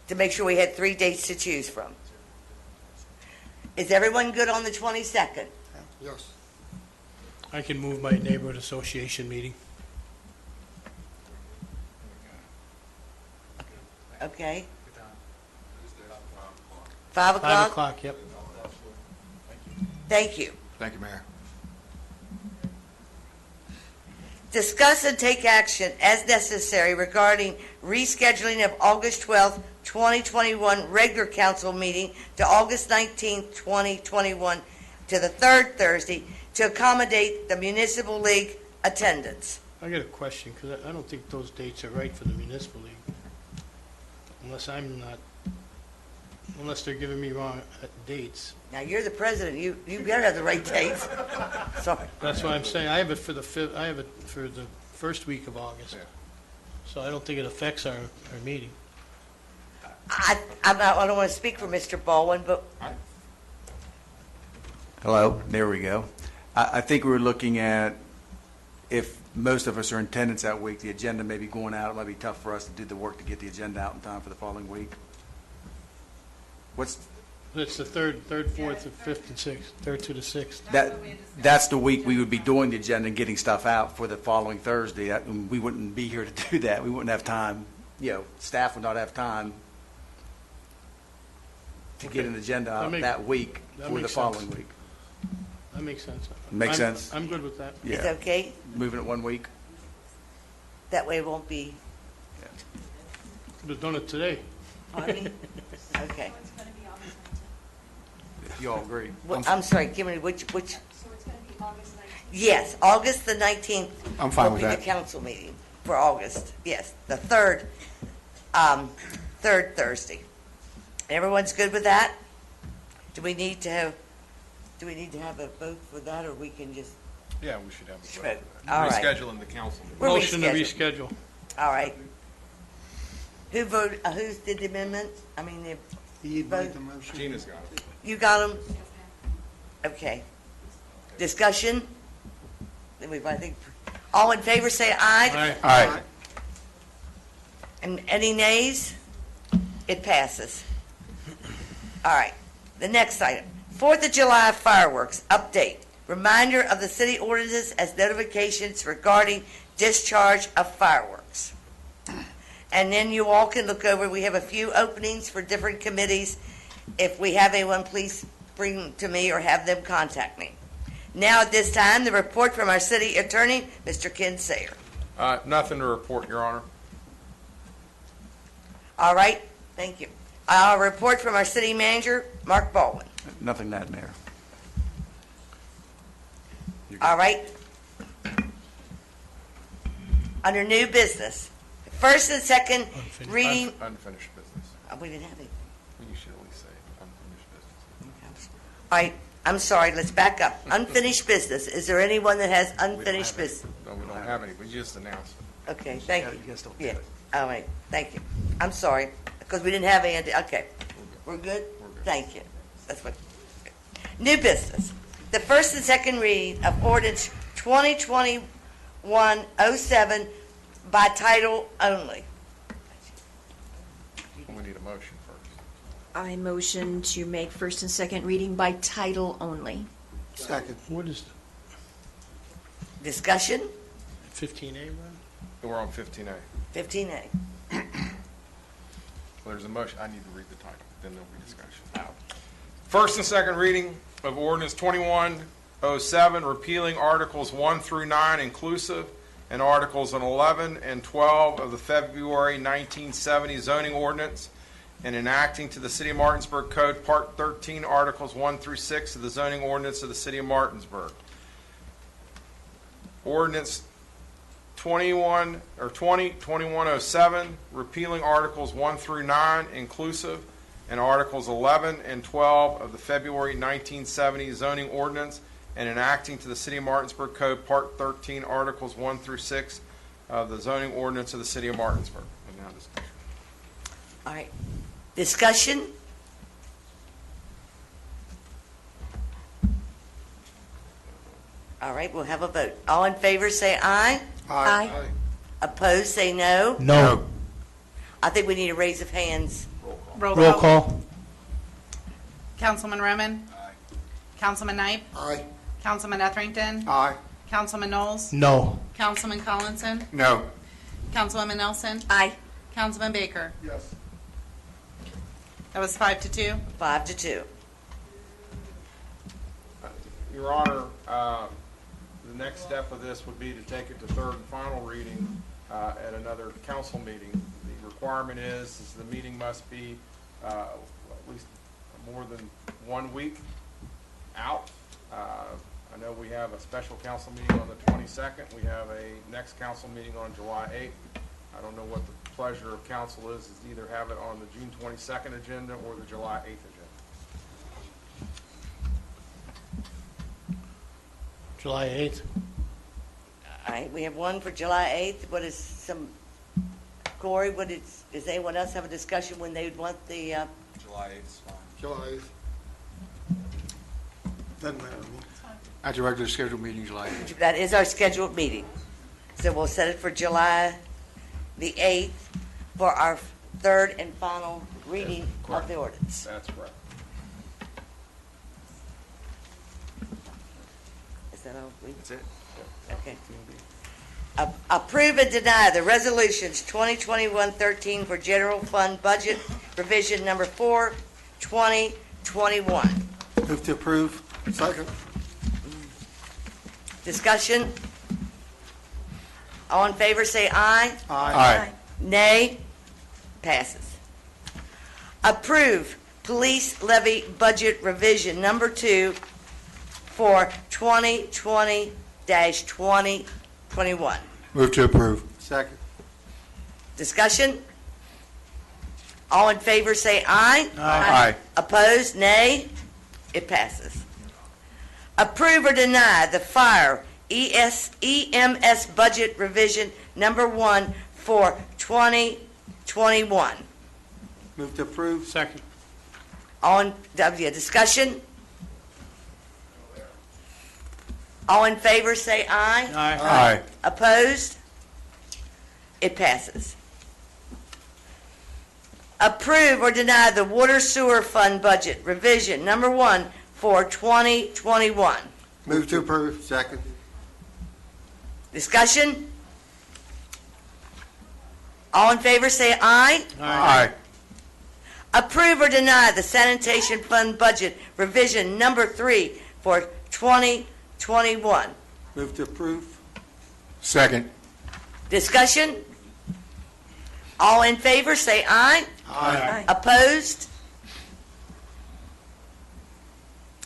to make sure we had 3 dates to choose from. Is everyone good on the 22nd? Yes. I can move my neighborhood association meeting. Okay. 5 o'clock? 5 o'clock, yep. Thank you. Thank you, Mayor. Discuss and take action as necessary regarding rescheduling of August 12th, 2021 regular council meeting to August 19th, 2021 to the third Thursday to accommodate the municipal league attendance. I got a question, because I don't think those dates are right for the municipal league. Unless they're giving me wrong dates. Now, you're the president. You better have the right dates. Sorry. That's what I'm saying. I have it for the first week of August. So I don't think it affects our meeting. I don't want to speak for Mr. Baldwin, but Hello, there we go. I think we're looking at, if most of us are in attendance that week, the agenda may be going out. It might be tough for us to do the work to get the agenda out in time for the following week. It's the third, fourth, and fifth, and sixth, third to the sixth. That's the week we would be doing the agenda and getting stuff out for the following Thursday. We wouldn't be here to do that. We wouldn't have time, staff would not have time to get an agenda out that week for the following week. That makes sense. Makes sense? I'm good with that. Yeah. it's okay? Moving it 1 week? That way it won't be, Could have done it today. okay. If you all agree. I'm sorry, give me which? So it's going to be August 19th? Yes, August the 19th. I'm fine with will that. be the council meeting for August. Yes, the third Thursday. Everyone's good with that? Do we need to have a vote for that, or we can just? Yeah, we should have a vote. Right. for that. All right. Rescheduling the council meeting. Motion to reschedule. All right. Who voted? Who did the amendment? I mean, He vote. made the motion. Gina's got it. You got them? Okay. Discussion? I think, all in favor say aye. Aye. And any nays? It passes. All right. The next item, 4th of July fireworks update. Reminder of the city ordinances as notifications regarding discharge of fireworks. And then you all can look over, we have a few openings for different committees. If we have anyone, please bring them to me or have them contact me. Now, at this time, the report from our city attorney, Mr. Ken Sayer. Nothing to report, Your Honor. All right, thank you. A report from our city manager, Mark Baldwin. Nothing to add, Mayor. All right. Under new business, first and second reading. Unfinished business. We didn't have any. You should at least say unfinished business. All right, I'm sorry, let's back up. Unfinished business. Is there anyone that has unfinished business? No, we don't have any. We just announced it. Okay, thank you. You guys don't do Yeah, it. all right, thank you. I'm sorry, because we didn't have any, okay. We're good? Thank you. That's what. New business. The first and second reading of ordinance 2021-07 by title only. We need a motion first. I motion to make first and second reading by title only. Second. What is Discussion? 15A, Ron? We're on 15A. 15A. Well, there's a motion. I need to read the title, then there'll be discussion. First and second reading of ordinance 2107, repealing Articles 1 through 9 inclusive, and Articles 11 and 12 of the February 1970 zoning ordinance, and enacting to the City of Martinsburg Code Part 13, Articles 1 through 6 of the zoning ordinance of the City of Martinsburg. Ordinance 2107, repealing Articles 1 through 9 inclusive, and Articles 11 and 12 of the February 1970 zoning ordinance, and enacting to the City of Martinsburg Code, Part 13, Articles 1 through 6 of the zoning ordinance of the City of Martinsburg. And now discussion. All right. Discussion? All right, we'll have a vote. All in favor, say aye. Aye. Opposed, say no. No. I think we need a raise of hands. Roll call. Councilman Roman? Aye. Councilman Knight? Aye. Councilman Etherington? Aye. Councilman Knowles? No. Councilman Collinson? No. Councilwoman Nelson? Aye. Councilman Baker? Yes. That was 5-2. 5-2. Your Honor, the next step of this would be to take it to third and final reading at another council meeting. The requirement is the meeting must be at least more than 1 week out. I know we have a special council meeting on the 22nd. We have a next council meeting on July 8th. I don't know what the pleasure of council is either have it on the June 22nd agenda or the July 8th agenda. July 8th. All right, we have one for July 8th. What is some, Corey, does anyone else have a discussion when they would want the, July 8th is fine. July 8th. Doesn't matter to me. At your regular scheduled meeting, July 8th. that is our scheduled meeting. So we'll set it for July the 8th for our third and final reading of the ordinance. That's correct. Is that all? That's it. Okay. Approve and deny the resolutions 2021-13 for general fund budget revision number 4, 2021. Move to approve. Second. Discussion? All in favor, say aye. Aye. Nay? Passes. Approve police levy budget revision number 2 for 2020-2021. Move to approve. Second. Discussion? All in favor, say aye. Aye. Opposed, nay. It passes. Approve or deny the fire EMS budget revision number 1 for 2021. Move to approve. Second. Discussion? All in favor, say aye. Aye. Opposed? It passes. Approve or deny the water sewer fund budget revision number 1 for 2021. Move to approve. Second. Discussion? All in favor, say aye. Aye. Approve or deny the sanitation fund budget revision number 3 for 2021. Move to approve. Second. Discussion? All in favor, say aye. Aye. Opposed?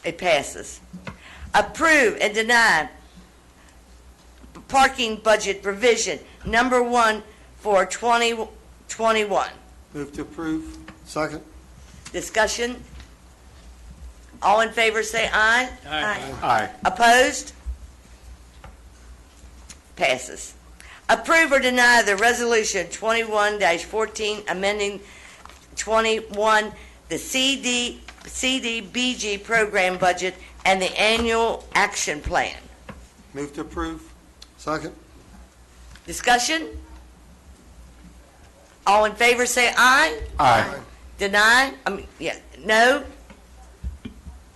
It passes. Approve and deny parking budget revision number 1 for 2021. Move to approve. Second. Discussion? All in favor, say aye. Aye. Opposed? Passes. Approve or deny the resolution 21-14 amending 21, the CDBG program budget and the annual action plan. Move to approve. Second. Discussion? All in favor, say aye. Aye. Deny? No? I'm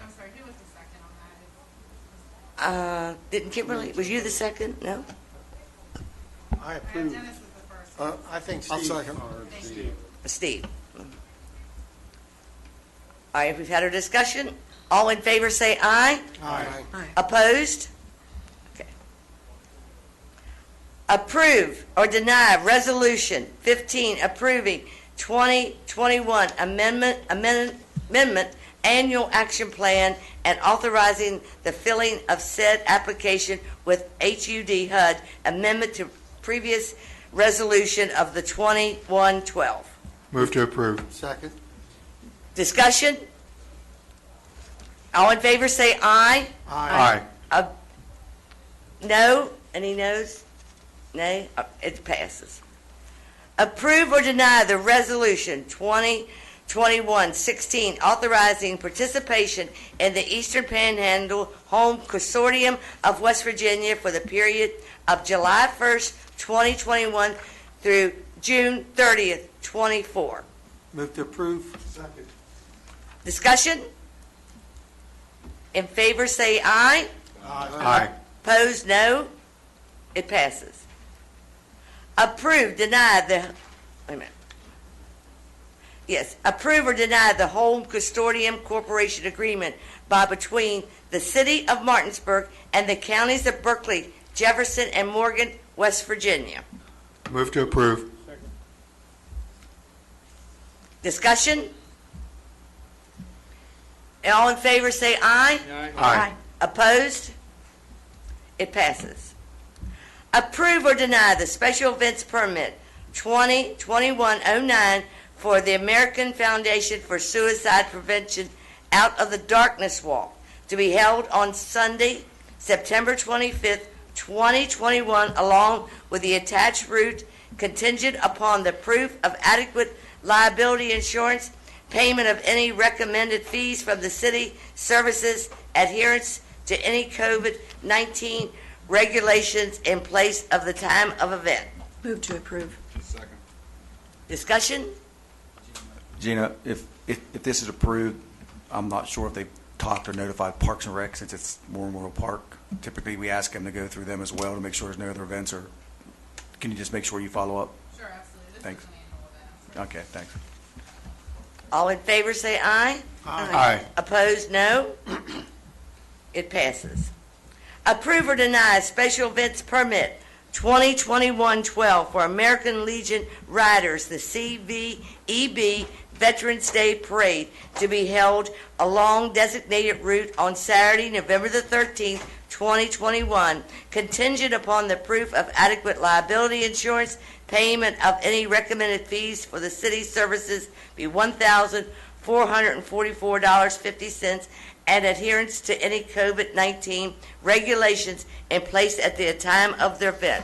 sorry, who was the second on that? Didn't Kimberly, was you the second? No? I approve. Dennis was the first. I think Steve. I'll second. Steve. All right, we've had our discussion. All in favor, say aye. Aye. Opposed? Okay. Approve or deny Resolution 15 approving 2021 amendment Annual Action Plan and authorizing the filling of said application with HUD HUD amendment to previous resolution of the 2112. Move to approve. Second. Discussion? All in favor say aye. Aye. No? Any no's? Nay? It passes. Approve or deny the resolution 2021-16 authorizing participation in the Eastern Panhandle Home Consortium of West Virginia for the period of July 1st, 2021 through June 30th, 24. Move to approve. Second. Discussion? In favor, say aye. Aye. Opposed, no. It passes. Approve, deny the, wait a minute. Yes, approve or deny the Home Consortium Corporation Agreement by between the City of Martinsburg and the counties of Berkeley, Jefferson, and Morgan, West Virginia. Move to approve. Discussion? All in favor say aye. Aye. Opposed? It passes. Approve or deny the special events permit 2021-09 for the American Foundation for Suicide Prevention Out of the Darkness Walk to be held on Sunday, September 25th, 2021, along with the attached route contingent upon the proof of adequate liability insurance, payment of any recommended fees from the city services, adherence to any COVID-19 regulations in place of the time of event. Move to approve. Second. Discussion? Gina, if this is approved, I'm not sure if they talked or notified Parks and Rec since it's Memorial Park. Typically, we ask them to go through them as well to make sure there's no other events, or can you just make sure you follow up? Sure, absolutely. This Thanks. is an annual event. Okay, thanks. All in favor say aye. Aye. Opposed, no. It passes. Approve or deny special events permit 2021-12 for American Legion Riders, the CVEB Veterans Day Parade to be held along designated route on Saturday, November the 13th, 2021, contingent upon the proof of adequate liability insurance, payment of any recommended fees for the city services be $1,444.50, and adherence to any COVID-19 regulations in place at the time of the event.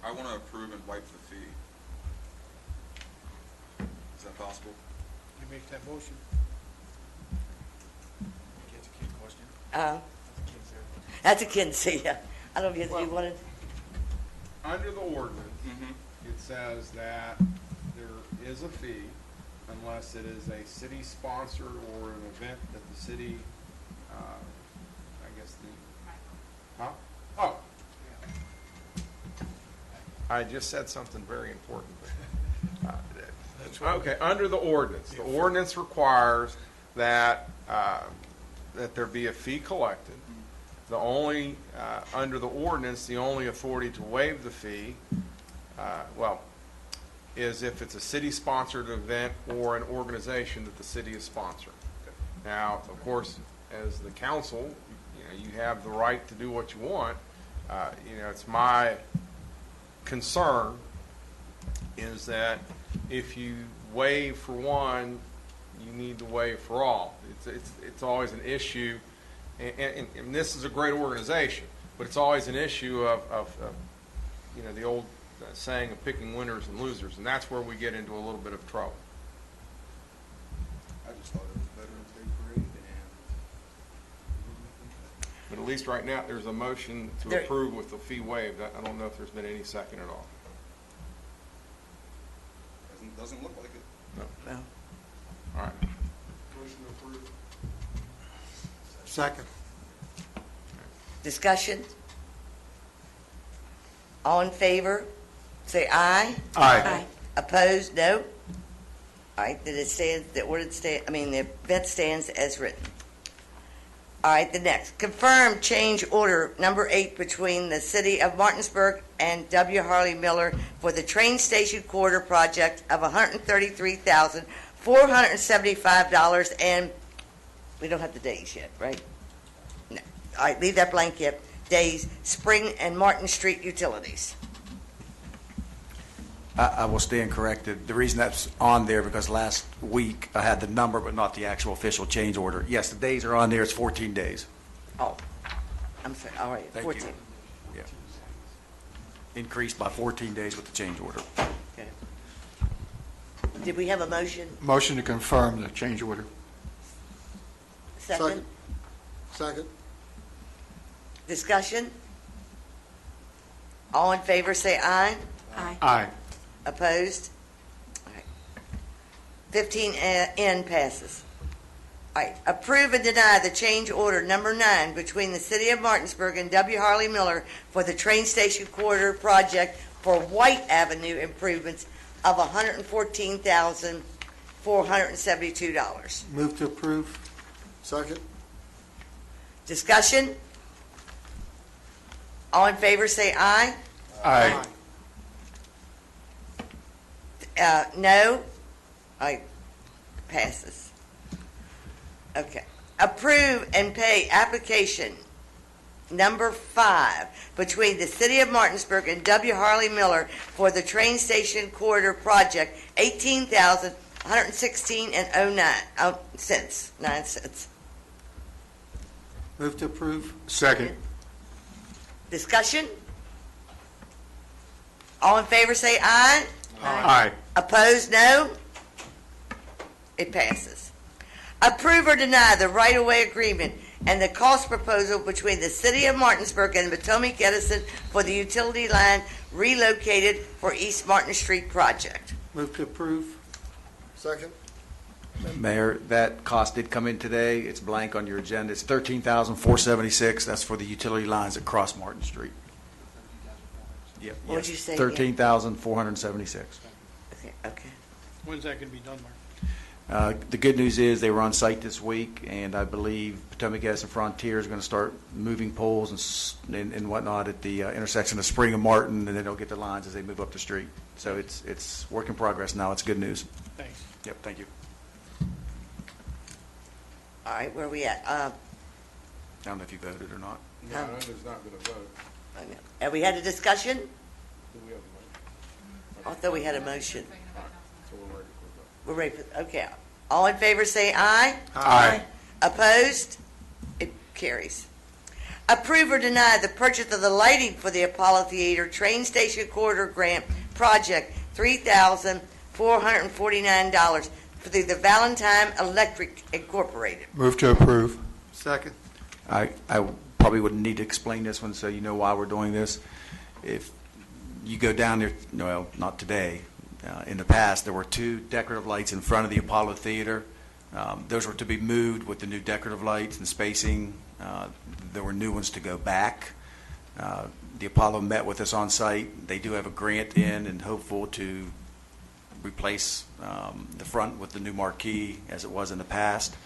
I want to approve and waive the fee. Is that possible? You make that motion. That's a Kinsey, yeah. I don't know if you wanted. Under the ordinance, it says that there is a fee unless it is a city sponsored or an event that the city, I guess huh? Oh. I just said something very important. Okay, under the ordinance requires that, that there be a fee collected. The only, under the ordinance, the only authority to waive the fee, is if it's a city-sponsored event or an organization that the city is sponsoring. Now, of course, as the council, you have the right to do what you want. It's my concern is that if you waive for one, you need to waive for all. It's always an issue, and this is a great organization, but it's always an issue of the old saying of picking winners and losers, and that's where we get into a little bit of trouble. I just thought it was Veterans Day parade But at least right now, there's a motion to approve with the fee waived. I don't know if there's been any second at all. doesn't look like it. No. All right. Motion approved. Second. Discussion? All in favor, say aye. Aye. Opposed, no. All right, then it stands, the event stands as written. All right, the next, confirm change order number 8 between the City of Martinsburg and W. Harley Miller for the train station corridor project of $133,475, and we don't have the days yet, right? No. All right, leave that blank yet. Days, Spring and Martin Street utilities. I will stand corrected. The reason that's on there, because last week I had the number but not the actual official change order. Yes, the days are on there. It's 14 days. Oh, I'm sorry, all right, Thank 14. you. Yeah. Increased by 14 days with the change order. Okay. Did we have a motion? Motion to confirm the change order. Second? Second. Discussion? All in favor, say aye. Aye. Aye. Opposed? All right. 15N passes. All right. Approve and deny the change order number 9 between the City of Martinsburg and W. Harley Miller for the train station corridor project for White Avenue improvements of $114,472. Move to approve. Second. Discussion? All in favor, say aye. Aye. No? Aye. Passes. Okay. Approve and pay application number 5 between the City of Martinsburg and W. Harley Miller for the train station corridor project, $18,116.09 Move to approve. Second. Discussion? All in favor say aye. Aye. Opposed, no? It passes. Approve or deny the right-of-way agreement and the cost proposal between the City of Martinsburg and Potomac Edison for the utility line relocated for East Martin Street project. Move to approve. Second. Mayor, that cost did come in today. It's blank on your agenda. It's $13,476. That's for the utility lines that cross Martin Street. Yep. What'd you say? $13,476. Okay. When's that going to be done, Mark? The good news is they were on site this week, and I believe Potomac Edison Frontier is going to start moving poles and whatnot at the intersection of Spring and Martin, and then they'll get the lines as they move up the street. So it's work in progress now. It's good news. Thanks. Yep, thank you. All right, where are we at? I don't know if you voted or not. No, there's not been a vote. Have we had a discussion? Do we have a vote? I thought we had a motion. So we're ready for a vote. We're ready for, okay. All in favor say aye. Aye. Opposed? It carries. Approve or deny the purchase of the lighting for the Apollo Theater Train Station Corridor Grant Project, $3,449 through the Valentine Electric Incorporated. Move to approve. Second. I probably wouldn't need to explain this one so you know why we're doing this. If you go down there, well, not today. In the past, there were 2 decorative lights in front of the Apollo Theater. Those were to be moved with the new decorative lights and spacing. There were new ones to go back. The Apollo met with us on site. They do have a grant in and hopeful to replace the front with the new marquee as it was in the past.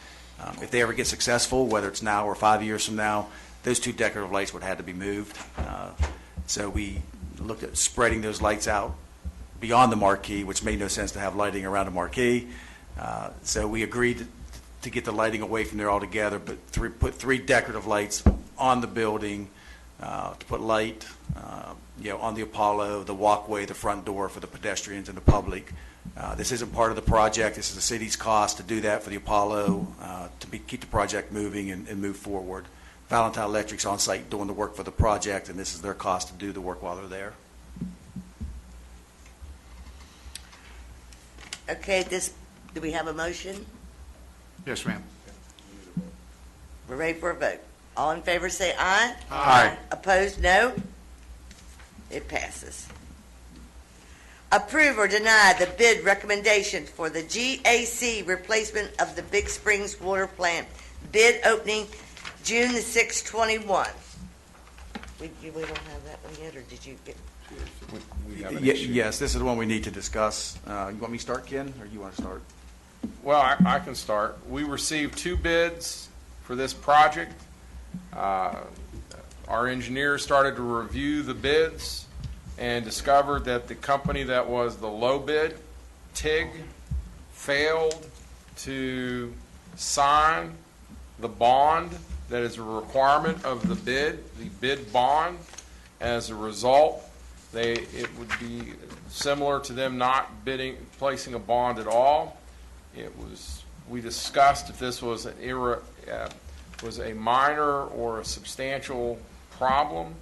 If they ever get successful, whether it's now or 5 years from now, those 2 decorative lights would have to be moved. So we looked at spreading those lights out beyond the marquee, which made no sense to have lighting around a marquee. So we agreed to get the lighting away from there altogether, but put 3 decorative lights on the building to put light on the Apollo, the walkway, the front door for the pedestrians and the public. This isn't part of the project. This is the city's cost to do that for the Apollo, keep the project moving and move forward. Valentine Electric's on site doing the work for the project, and this is their cost to do the work while they're there. Okay, do we have a motion? Yes, ma'am. We're ready for a vote. All in favor say aye. Aye. Opposed, no. It passes. Approve or deny the bid recommendation for the GAC replacement of the Big Springs Water Plant. Bid opening June the 6th, 21. We don't have that one yet, or did you get? We have an issue. Yes, this is the one we need to discuss. You want me to start, Ken, or you want to start? Well, I can start. We received 2 bids for this project. Our engineers started to review the bids and discovered that the company that was the low bid, TIG, failed to sign the bond that is a requirement of the bid bond. As a result, it would be similar to them not placing a bond at all. We discussed if this was was a minor or a substantial problem.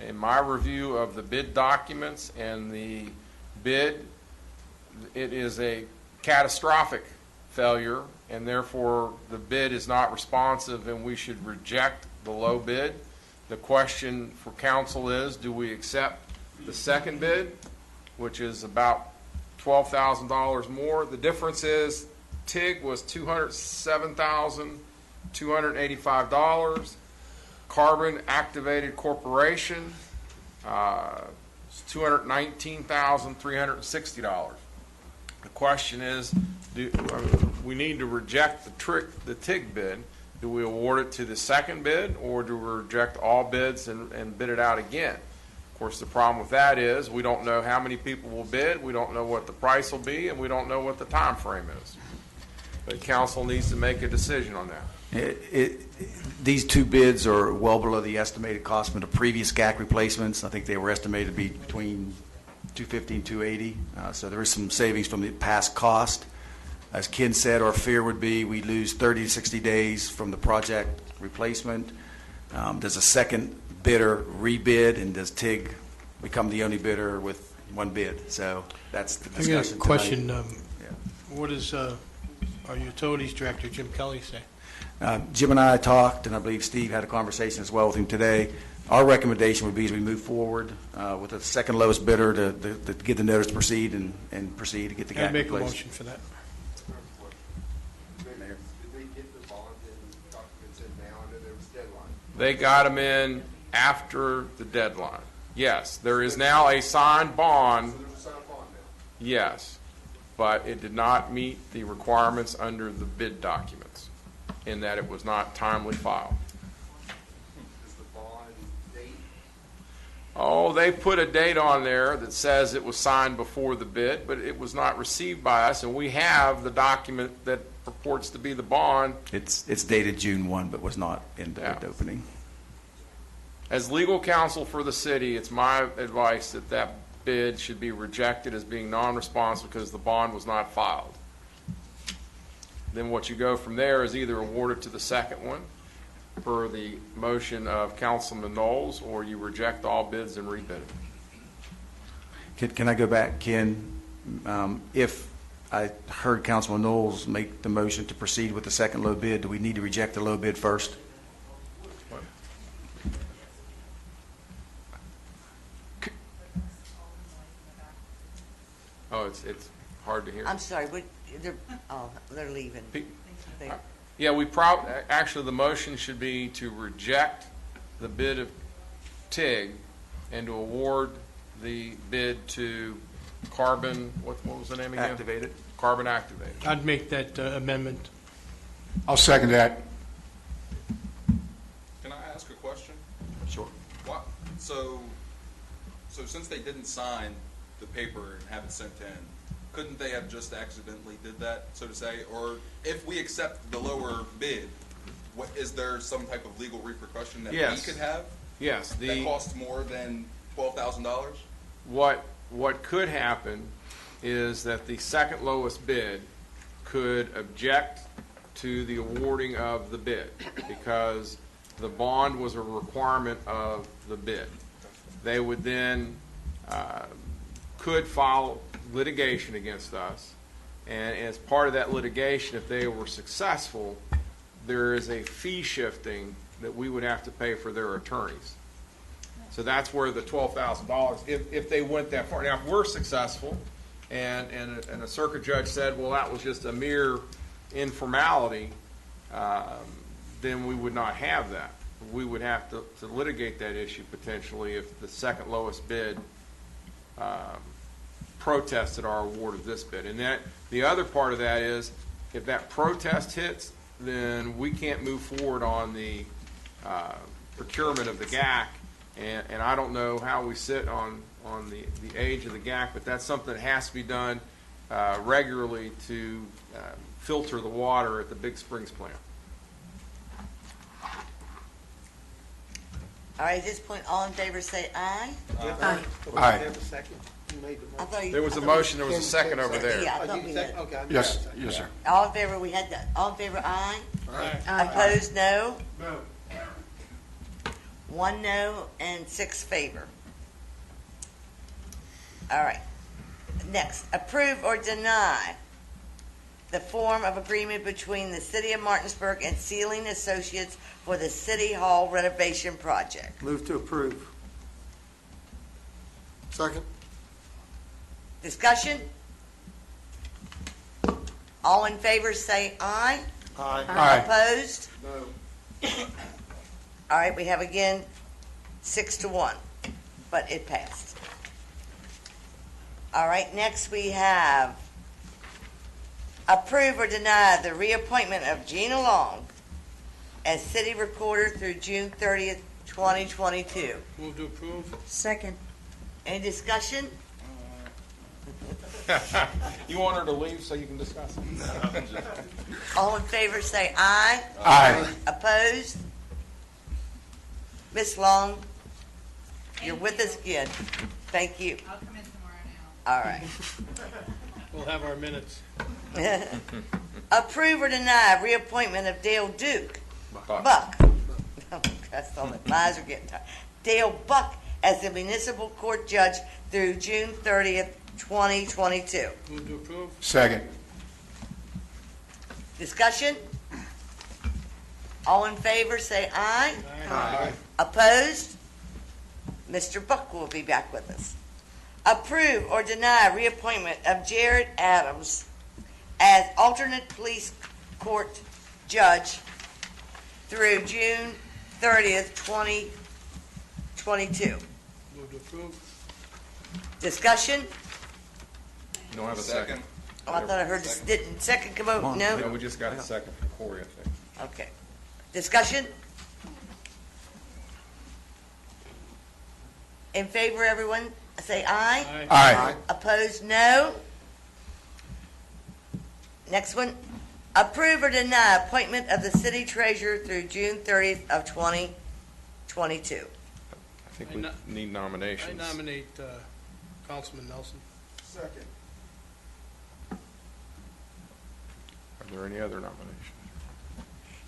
In my review of the bid documents and the bid, it is a catastrophic failure, and therefore the bid is not responsive and we should reject the low bid. The question for council is, do we accept the second bid, which is about $12,000 more? The difference is TIG was $207,285. Carbon Activated Corporation, $219,360. The question is, we need to reject the TIG bid. Do we award it to the second bid, or do we reject all bids and bid it out again? Of course, the problem with that is we don't know how many people will bid, we don't know what the price will be, and we don't know what the time frame is. But council needs to make a decision on that. These two bids are well below the estimated cost from the previous GAC replacements. I think they were estimated to be between $250 and $280. So there is some savings from the past cost. As Ken said, our fear would be we lose 30 to 60 days from the project replacement. Does a second bidder rebid, and does TIG become the only bidder with one bid? So that's the discussion. I got a question. Yeah. What does our utilities director, Jim Kelly, say? Jim and I talked, and I believe Steve had a conversation as well with him today. Our recommendation would be as we move forward with the second lowest bidder to get the notice to proceed and proceed to get the GAC I'd make a replaced. motion for that. Did they get the bond and documents in now? I know there was a deadline. They got them in after the deadline. Yes, there is now a signed bond. So there's a signed bond now? Yes, but it did not meet the requirements under the bid documents in that it was not timely filed. Is the bond date? Oh, they put a date on there that says it was signed before the bid, but it was not received by us, and we have the document that purports to be the bond. It's dated June 1, but was not in the bid opening. As legal counsel for the city, it's my advice that that bid should be rejected as being non-responsive because the bond was not filed. Then what you go from there is either award it to the second one per the motion of Councilman Knowles, or you reject all bids and rebid it. Can I go back, Ken? If I heard Councilman Knowles make the motion to proceed with the second low bid, do we need to reject the low bid first? Oh, it's hard to hear. I'm sorry, they're leaving. Yeah, actually, the motion should be to reject the bid of TIG and to award the bid to Carbon, what was the name again? Activated. Carbon Activated. I'd make that amendment. I'll second that. Can I ask a question? Sure. So since they didn't sign the paper and have it sent in, couldn't they have just accidentally did that, so to say? Or if we accept the lower bid, is there some type of legal repercussion that we could have? Yes. That costs more than $12,000? What could happen is that the second lowest bid could object to the awarding of the bid because the bond was a requirement of the bid. They would then could file litigation against us, and as part of that litigation, if they were successful, there is a fee shifting that we would have to pay for their attorneys. So that's where the $12,000, if they went that far. Now, if we're successful and a circuit judge said, well, that was just a mere informality, then we would not have that. We would have to litigate that issue potentially if the second lowest bid protested our award of this bid. And that the other part of that is if that protest hits, then we can't move forward on the procurement of the GAC. And I don't know how we sit on the age of the GAC, but that's something that has to be done regularly to filter the water at the Big Springs plant. All right, at this point, all in favor say aye. Aye. I thought you- There was I a thought motion, we- there was a second over there. Yeah, I thought we had. Okay. Yes, yes, sir. All in favor, we had that. All in favor, aye? Aye. Opposed, no? No. 1 no and 6 favor. All right. Next, approve or deny the form of agreement between the City of Martinsburg and Sealing Associates for the City Hall renovation project. Move to approve. Second. Discussion? All in favor say aye. Aye. Aye. Opposed? No. All right, we have again 6-1, but it passed. All right, next we have approve or deny the reappointment of Gina Long as city recorder through June 30th, 2022. Move to approve. Second. Any discussion? You want her to leave so you can discuss it? All in favor say aye. Aye. Opposed? Miss Long, you're with us again. Thank you. I'll come in tomorrow now. All right. We'll have our minutes. Approve or deny reappointment of Dale Duke. Buck. Oh, that's all my eyes are getting tired. Dale Buck as the municipal court judge through June 30th, 2022. Move to approve. Second. Discussion? All in favor, say aye. Aye. Opposed? Mr. Buck will be back with us. Approve or deny reappointment of Jared Adams as alternate police court judge through June 30th, 2022. Move to approve. Discussion? You don't have a second. Oh, I thought I heard, didn't second come out? No, No? we just got a second from Corey, I think. Okay. Discussion? In favor, everyone, say aye. Aye. Opposed, no. Next one, approve or deny appointment of the city treasurer through June 30th of 2022. I think we need I nominations. nominate Councilman Nelson. Second. Are there any other nominations?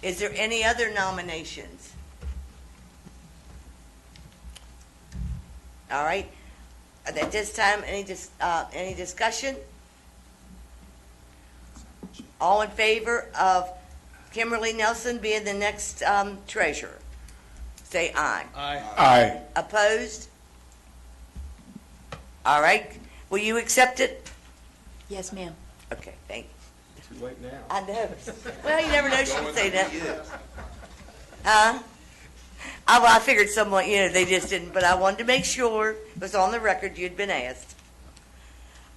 Is there any other nominations? All right. At this time, any discussion? All in favor of Kimberly Nelson being the next treasurer? Say aye. Aye. Aye. Opposed? All right. Will you accept it? Yes, ma'am. Okay, thank you. Too late now. I know. Well, you never know she would say that. Huh? I figured someone, they just didn't, but I wanted to make sure it was on the record you'd been asked.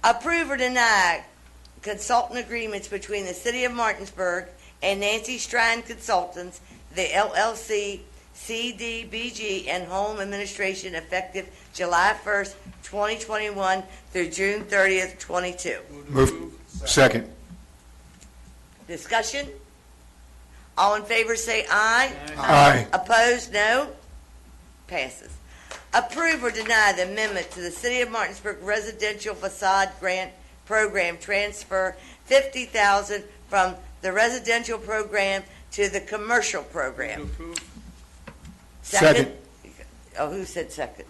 Approve or deny consultant agreements between the City of Martinsburg and Nancy Strine Consultants, the LLC, CDBG, and Home Administration effective July 1st, 2021 through June 30th, 22. Move. Second. Discussion? All in favor say aye. Aye. Opposed, no. Passes. Approve or deny the amendment to the City of Martinsburg Residential Facade Grant Program, transfer $50,000 from the residential program to the commercial program. Move to approve. Second. Oh, who said second?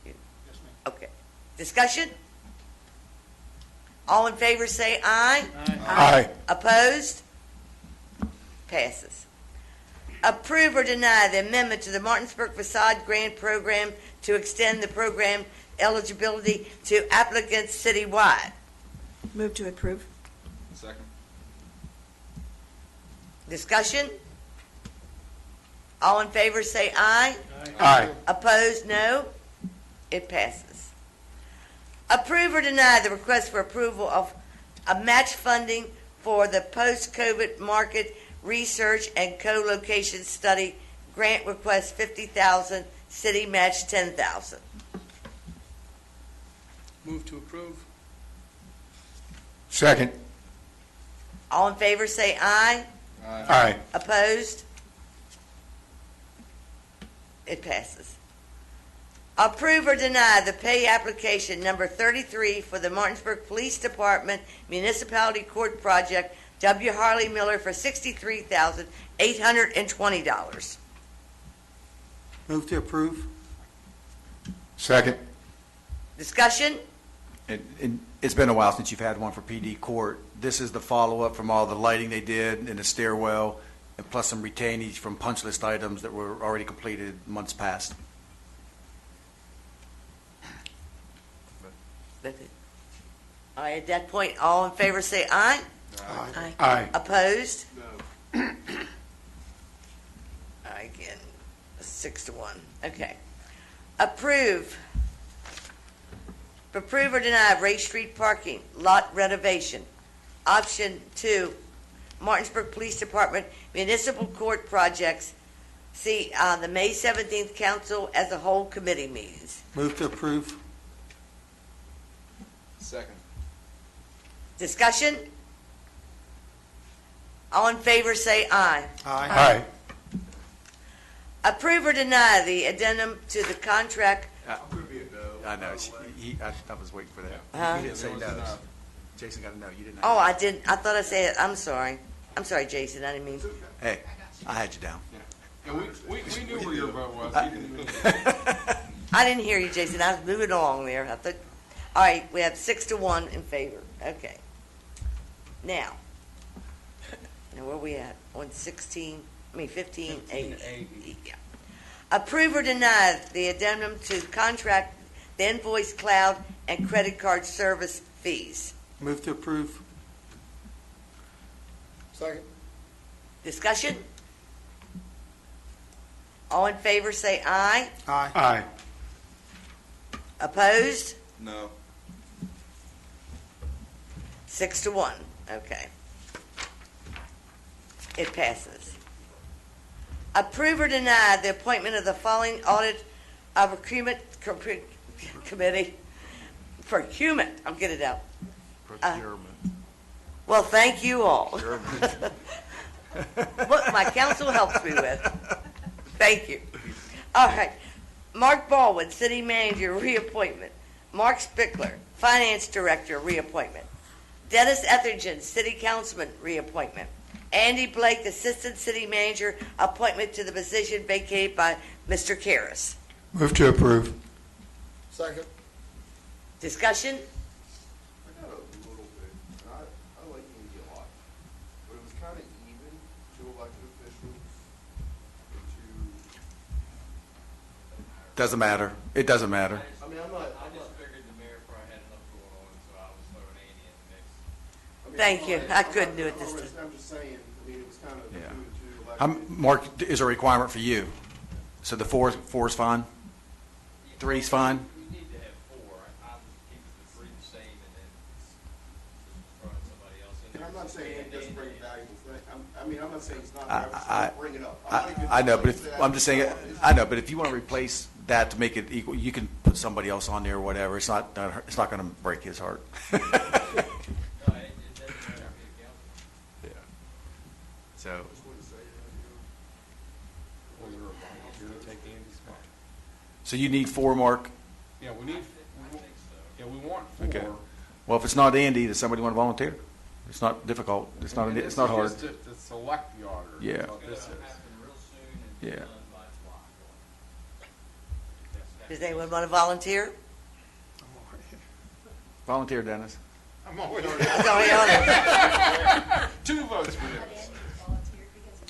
You. Okay. Discussion? All in favor say aye. Aye. Opposed? Passes. Approve or deny the amendment to the Martinsburg Facade Grant Program to extend the program eligibility to applicants citywide. Move to approve. Second. Discussion? All in favor say aye. Aye. Opposed, no. It passes. Approve or deny the request for approval of a match funding for the post-COVID market research and co-location study grant request $50,000, city match $10,000. Move to approve. Second. All in favor say aye. Aye. Opposed? It passes. Approve or deny the pay application number 33 for the Martinsburg Police Department Municipality Court Project, W. Harley Miller, for $63,820. Move to approve. Second. Discussion? It's been a while since you've had one for PD Court. This is the follow-up from all the lighting they did in the stairwell, and plus some retainage from punch list items that were already completed months past. All right, at that point, all in favor say aye. Aye. Aye. Opposed? Again, 6-1. Okay. Approve or deny Ray Street parking, lot renovation. Option 2, Martinsburg Police Department Municipal Court Projects. See, the May 17th Council as a whole committee meetings. Move to approve. Second. Discussion? All in favor say aye. Aye. Approve or deny the addendum to the contract. I know. I was waiting for that. Huh? You didn't say no. Jason got a no. You didn't. Oh, I didn't. I thought I said, I'm sorry. I'm sorry, Jason. I didn't mean. Hey, I had you down. Yeah, we knew where your vote was. I didn't hear you, Jason. I was moving along there. I thought, all right, we have 6-1 in favor. Okay. Now where are we at? On 15, 8. Yeah. Approve or deny the addendum to contract, the invoice cloud, and credit card service fees. Move to approve. Second. Discussion? All in favor say aye. Aye. Aye. Opposed? No. 6-1. Okay. It passes. Approve or deny the appointment of the following audit of procurement committee. Procurement. I'll get it out. Well, thank you all. What my council helps me with. Thank you. All right. Mark Baldwin, City Manager, reappointment. Mark Spickler, Finance Director, reappointment. Dennis Etheridge, City Councilman, reappointment. Andy Blake, Assistant City Manager, appointment to the position vacated by Mr. Karras. Move to approve. Second. Discussion? I got a little bit, and I like Andy a lot, but it was kind of even to elected officials or to. Doesn't matter. It doesn't matter. I mean, I'm not. I just figured the mayor probably had enough going on, so I was throwing Andy in the mix. I mean, Thank you. I I'm couldn't not- do it this time. I'm just saying, I mean, it was kind of Yeah. two and two elected. Mark, is a requirement for you. So the four is fine? 3's fine? We need to have 4. I was keeping the 3 the same and then just throwing somebody else in And there. I'm not saying he doesn't bring valuable things. I mean, I'm not saying he's not. I- I'm just saying bring it up. I'm not even- I know, but I'm just saying, I know, but if you want to replace that to make it equal, you can put somebody else on there or whatever. It's not going to break his heart. No, it doesn't matter if Yeah. So, Just wanted to say, Well, you're a volunteer to take Andy's spot. so you need 4, Mark? Yeah, we need, yeah, we want 4. Okay. Well, if it's not Andy, does somebody want to volunteer? It's not difficult. It's not hard. It's just to select the auditor. Yeah. That's what this is. real soon and be Yeah. done by July. Does anyone want to volunteer? Volunteer, Dennis. I'm always That's all we on it. 2 votes for this.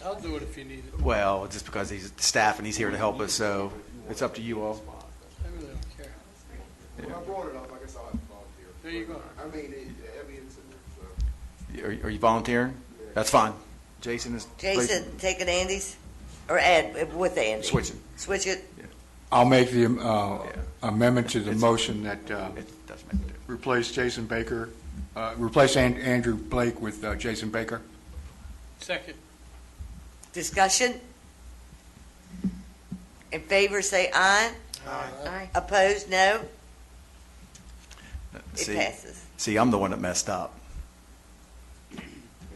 I'll do it if you need it. Well, just because he's staff and he's here to help us, so it's up to you all. I really don't care. When I brought it up, I guess I'll have to volunteer. There you go. I mean, it's in there, so. Are you volunteering? That's fine. Jason is. Jason, taking Andy's? Or Ed, with Andy? Switching. Switch it? I'll make the amendment to the motion that It doesn't make a difference. replace Jason Baker, replace Andrew Blake with Jason Baker. Second. Discussion? In favor, say aye. Aye. Opposed, no? It See- passes. See, I'm the one that messed up.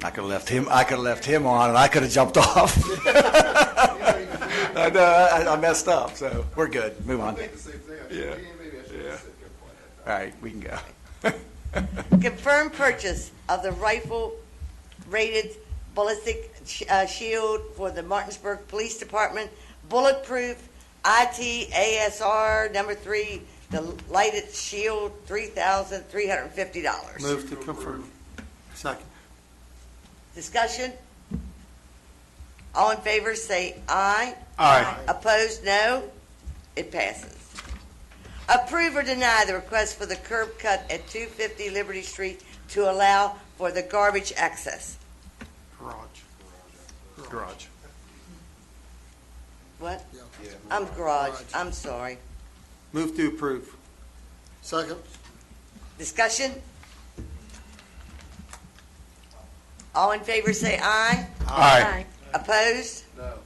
I could have left him on, and I could have jumped off. I know, I messed up, so we're good. Move on. I think the same thing. Yeah. Maybe I should Yeah. have said good point. All right, we can go. Confirm purchase of the rifle-rated ballistic shield for the Martinsburg Police Department, bulletproof ITASR number 3, the lighted shield, $3,350. Move to confirm. Second. Discussion? All in favor say aye. Aye. Opposed, no. It passes. Approve or deny the request for the curb cut at 250 Liberty Street to allow for the garbage access. Garage. What? Yeah. I'm garage. I'm sorry. Move to approve. Second. Discussion? All in favor say aye. Aye. Opposed? No.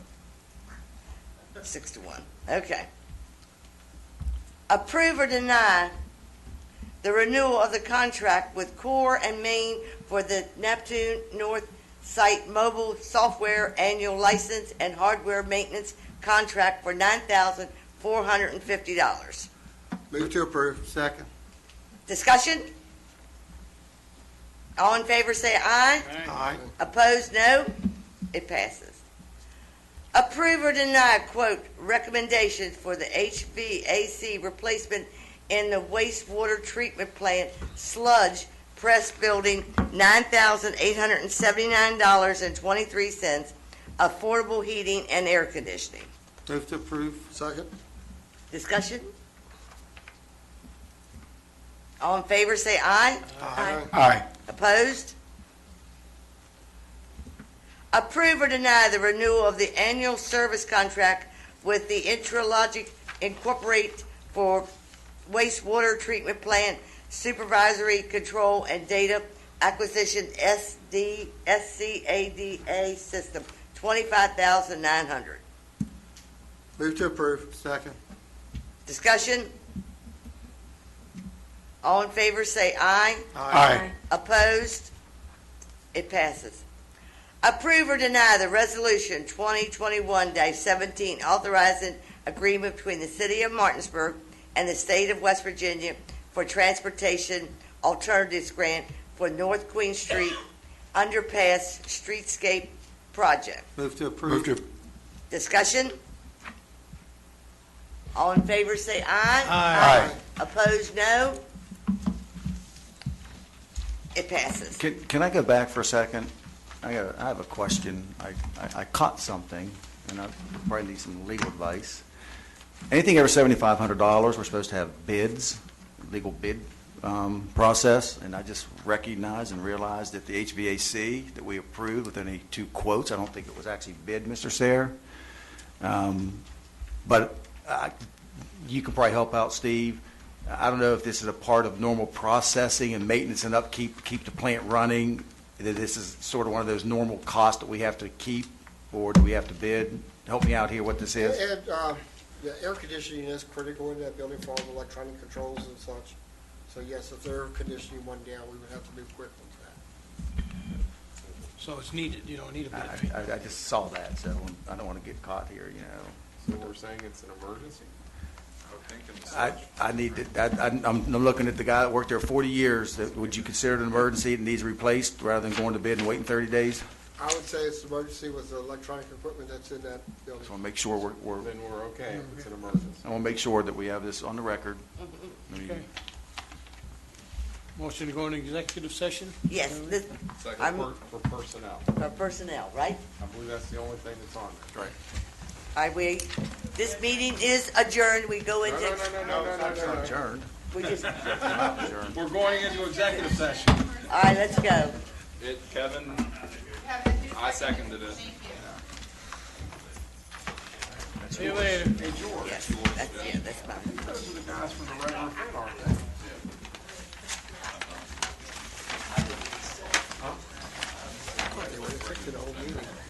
6-1. Okay. Approve or deny the renewal of the contract with Core and Main for the Neptune North Site Mobile Software Annual License and Hardware Maintenance Contract for $9,450. Move to approve. Second. Discussion? All in favor say aye. Aye. Opposed, no. It passes. Approve or deny, quote, recommendations for the HVAC replacement in the wastewater treatment plant sludge press building, $9,879.23, affordable heating and air conditioning. Move to approve. Second. Discussion? All in favor say aye. Aye. Opposed? Approve or deny the renewal of the annual service contract with the Intralogic Incorporate for wastewater treatment plant supervisory control and data acquisition SCADA system, $25,900. Move to approve. Second. Discussion? All in favor say aye. Aye. Opposed? It passes. Approve or deny the resolution 2021-17 authorizing agreement between the City of Martinsburg and the State of West Virginia for Transportation Alternatives Grant for North Queen Street Underpass Streetscape Project. Move to approve. Discussion? All in favor say aye. Aye. Opposed, no. It passes. Can I go back for a second? I have a question. I caught something, and I probably need some legal advice. Anything over $7,500, we're supposed to have bids, legal bid process, and I just recognized and realized that the HVAC that we approved with only 2 quotes, I don't think it was actually bid, Mr. Sayre. But you can probably help out, Steve. I don't know if this is a part of normal processing and maintenance and upkeep, keep the plant running, that this is sort of one of those normal costs that we have to keep, or do we have to bid? Help me out here what this is. And the air conditioning is critical in that building for all the electronic controls and such. So yes, if the air conditioning went down, we would have to move quick on that. So it's needed, you don't need a bid. I just saw that, so I don't want to get caught here, you know. So we're saying it's an emergency? I need to, I'm looking at the guy that worked there 40 years. Would you consider it an emergency and needs replaced rather than going to bid and waiting 30 days? I would say it's an emergency with the electronic equipment that's in that building. Just want to make sure we're. Then we're okay if it's an emergency. I want to make sure that we have this on the record. Okay. Motion to go into executive session? Yes. Second for personnel. For personnel, right? I believe that's the only thing that's on there. Right. All right, this meeting is adjourned. We go into. No. Adjourned. We just. We're going into executive session. All right, let's go. Kevin, I seconded it. See you later. Yes, that's fine.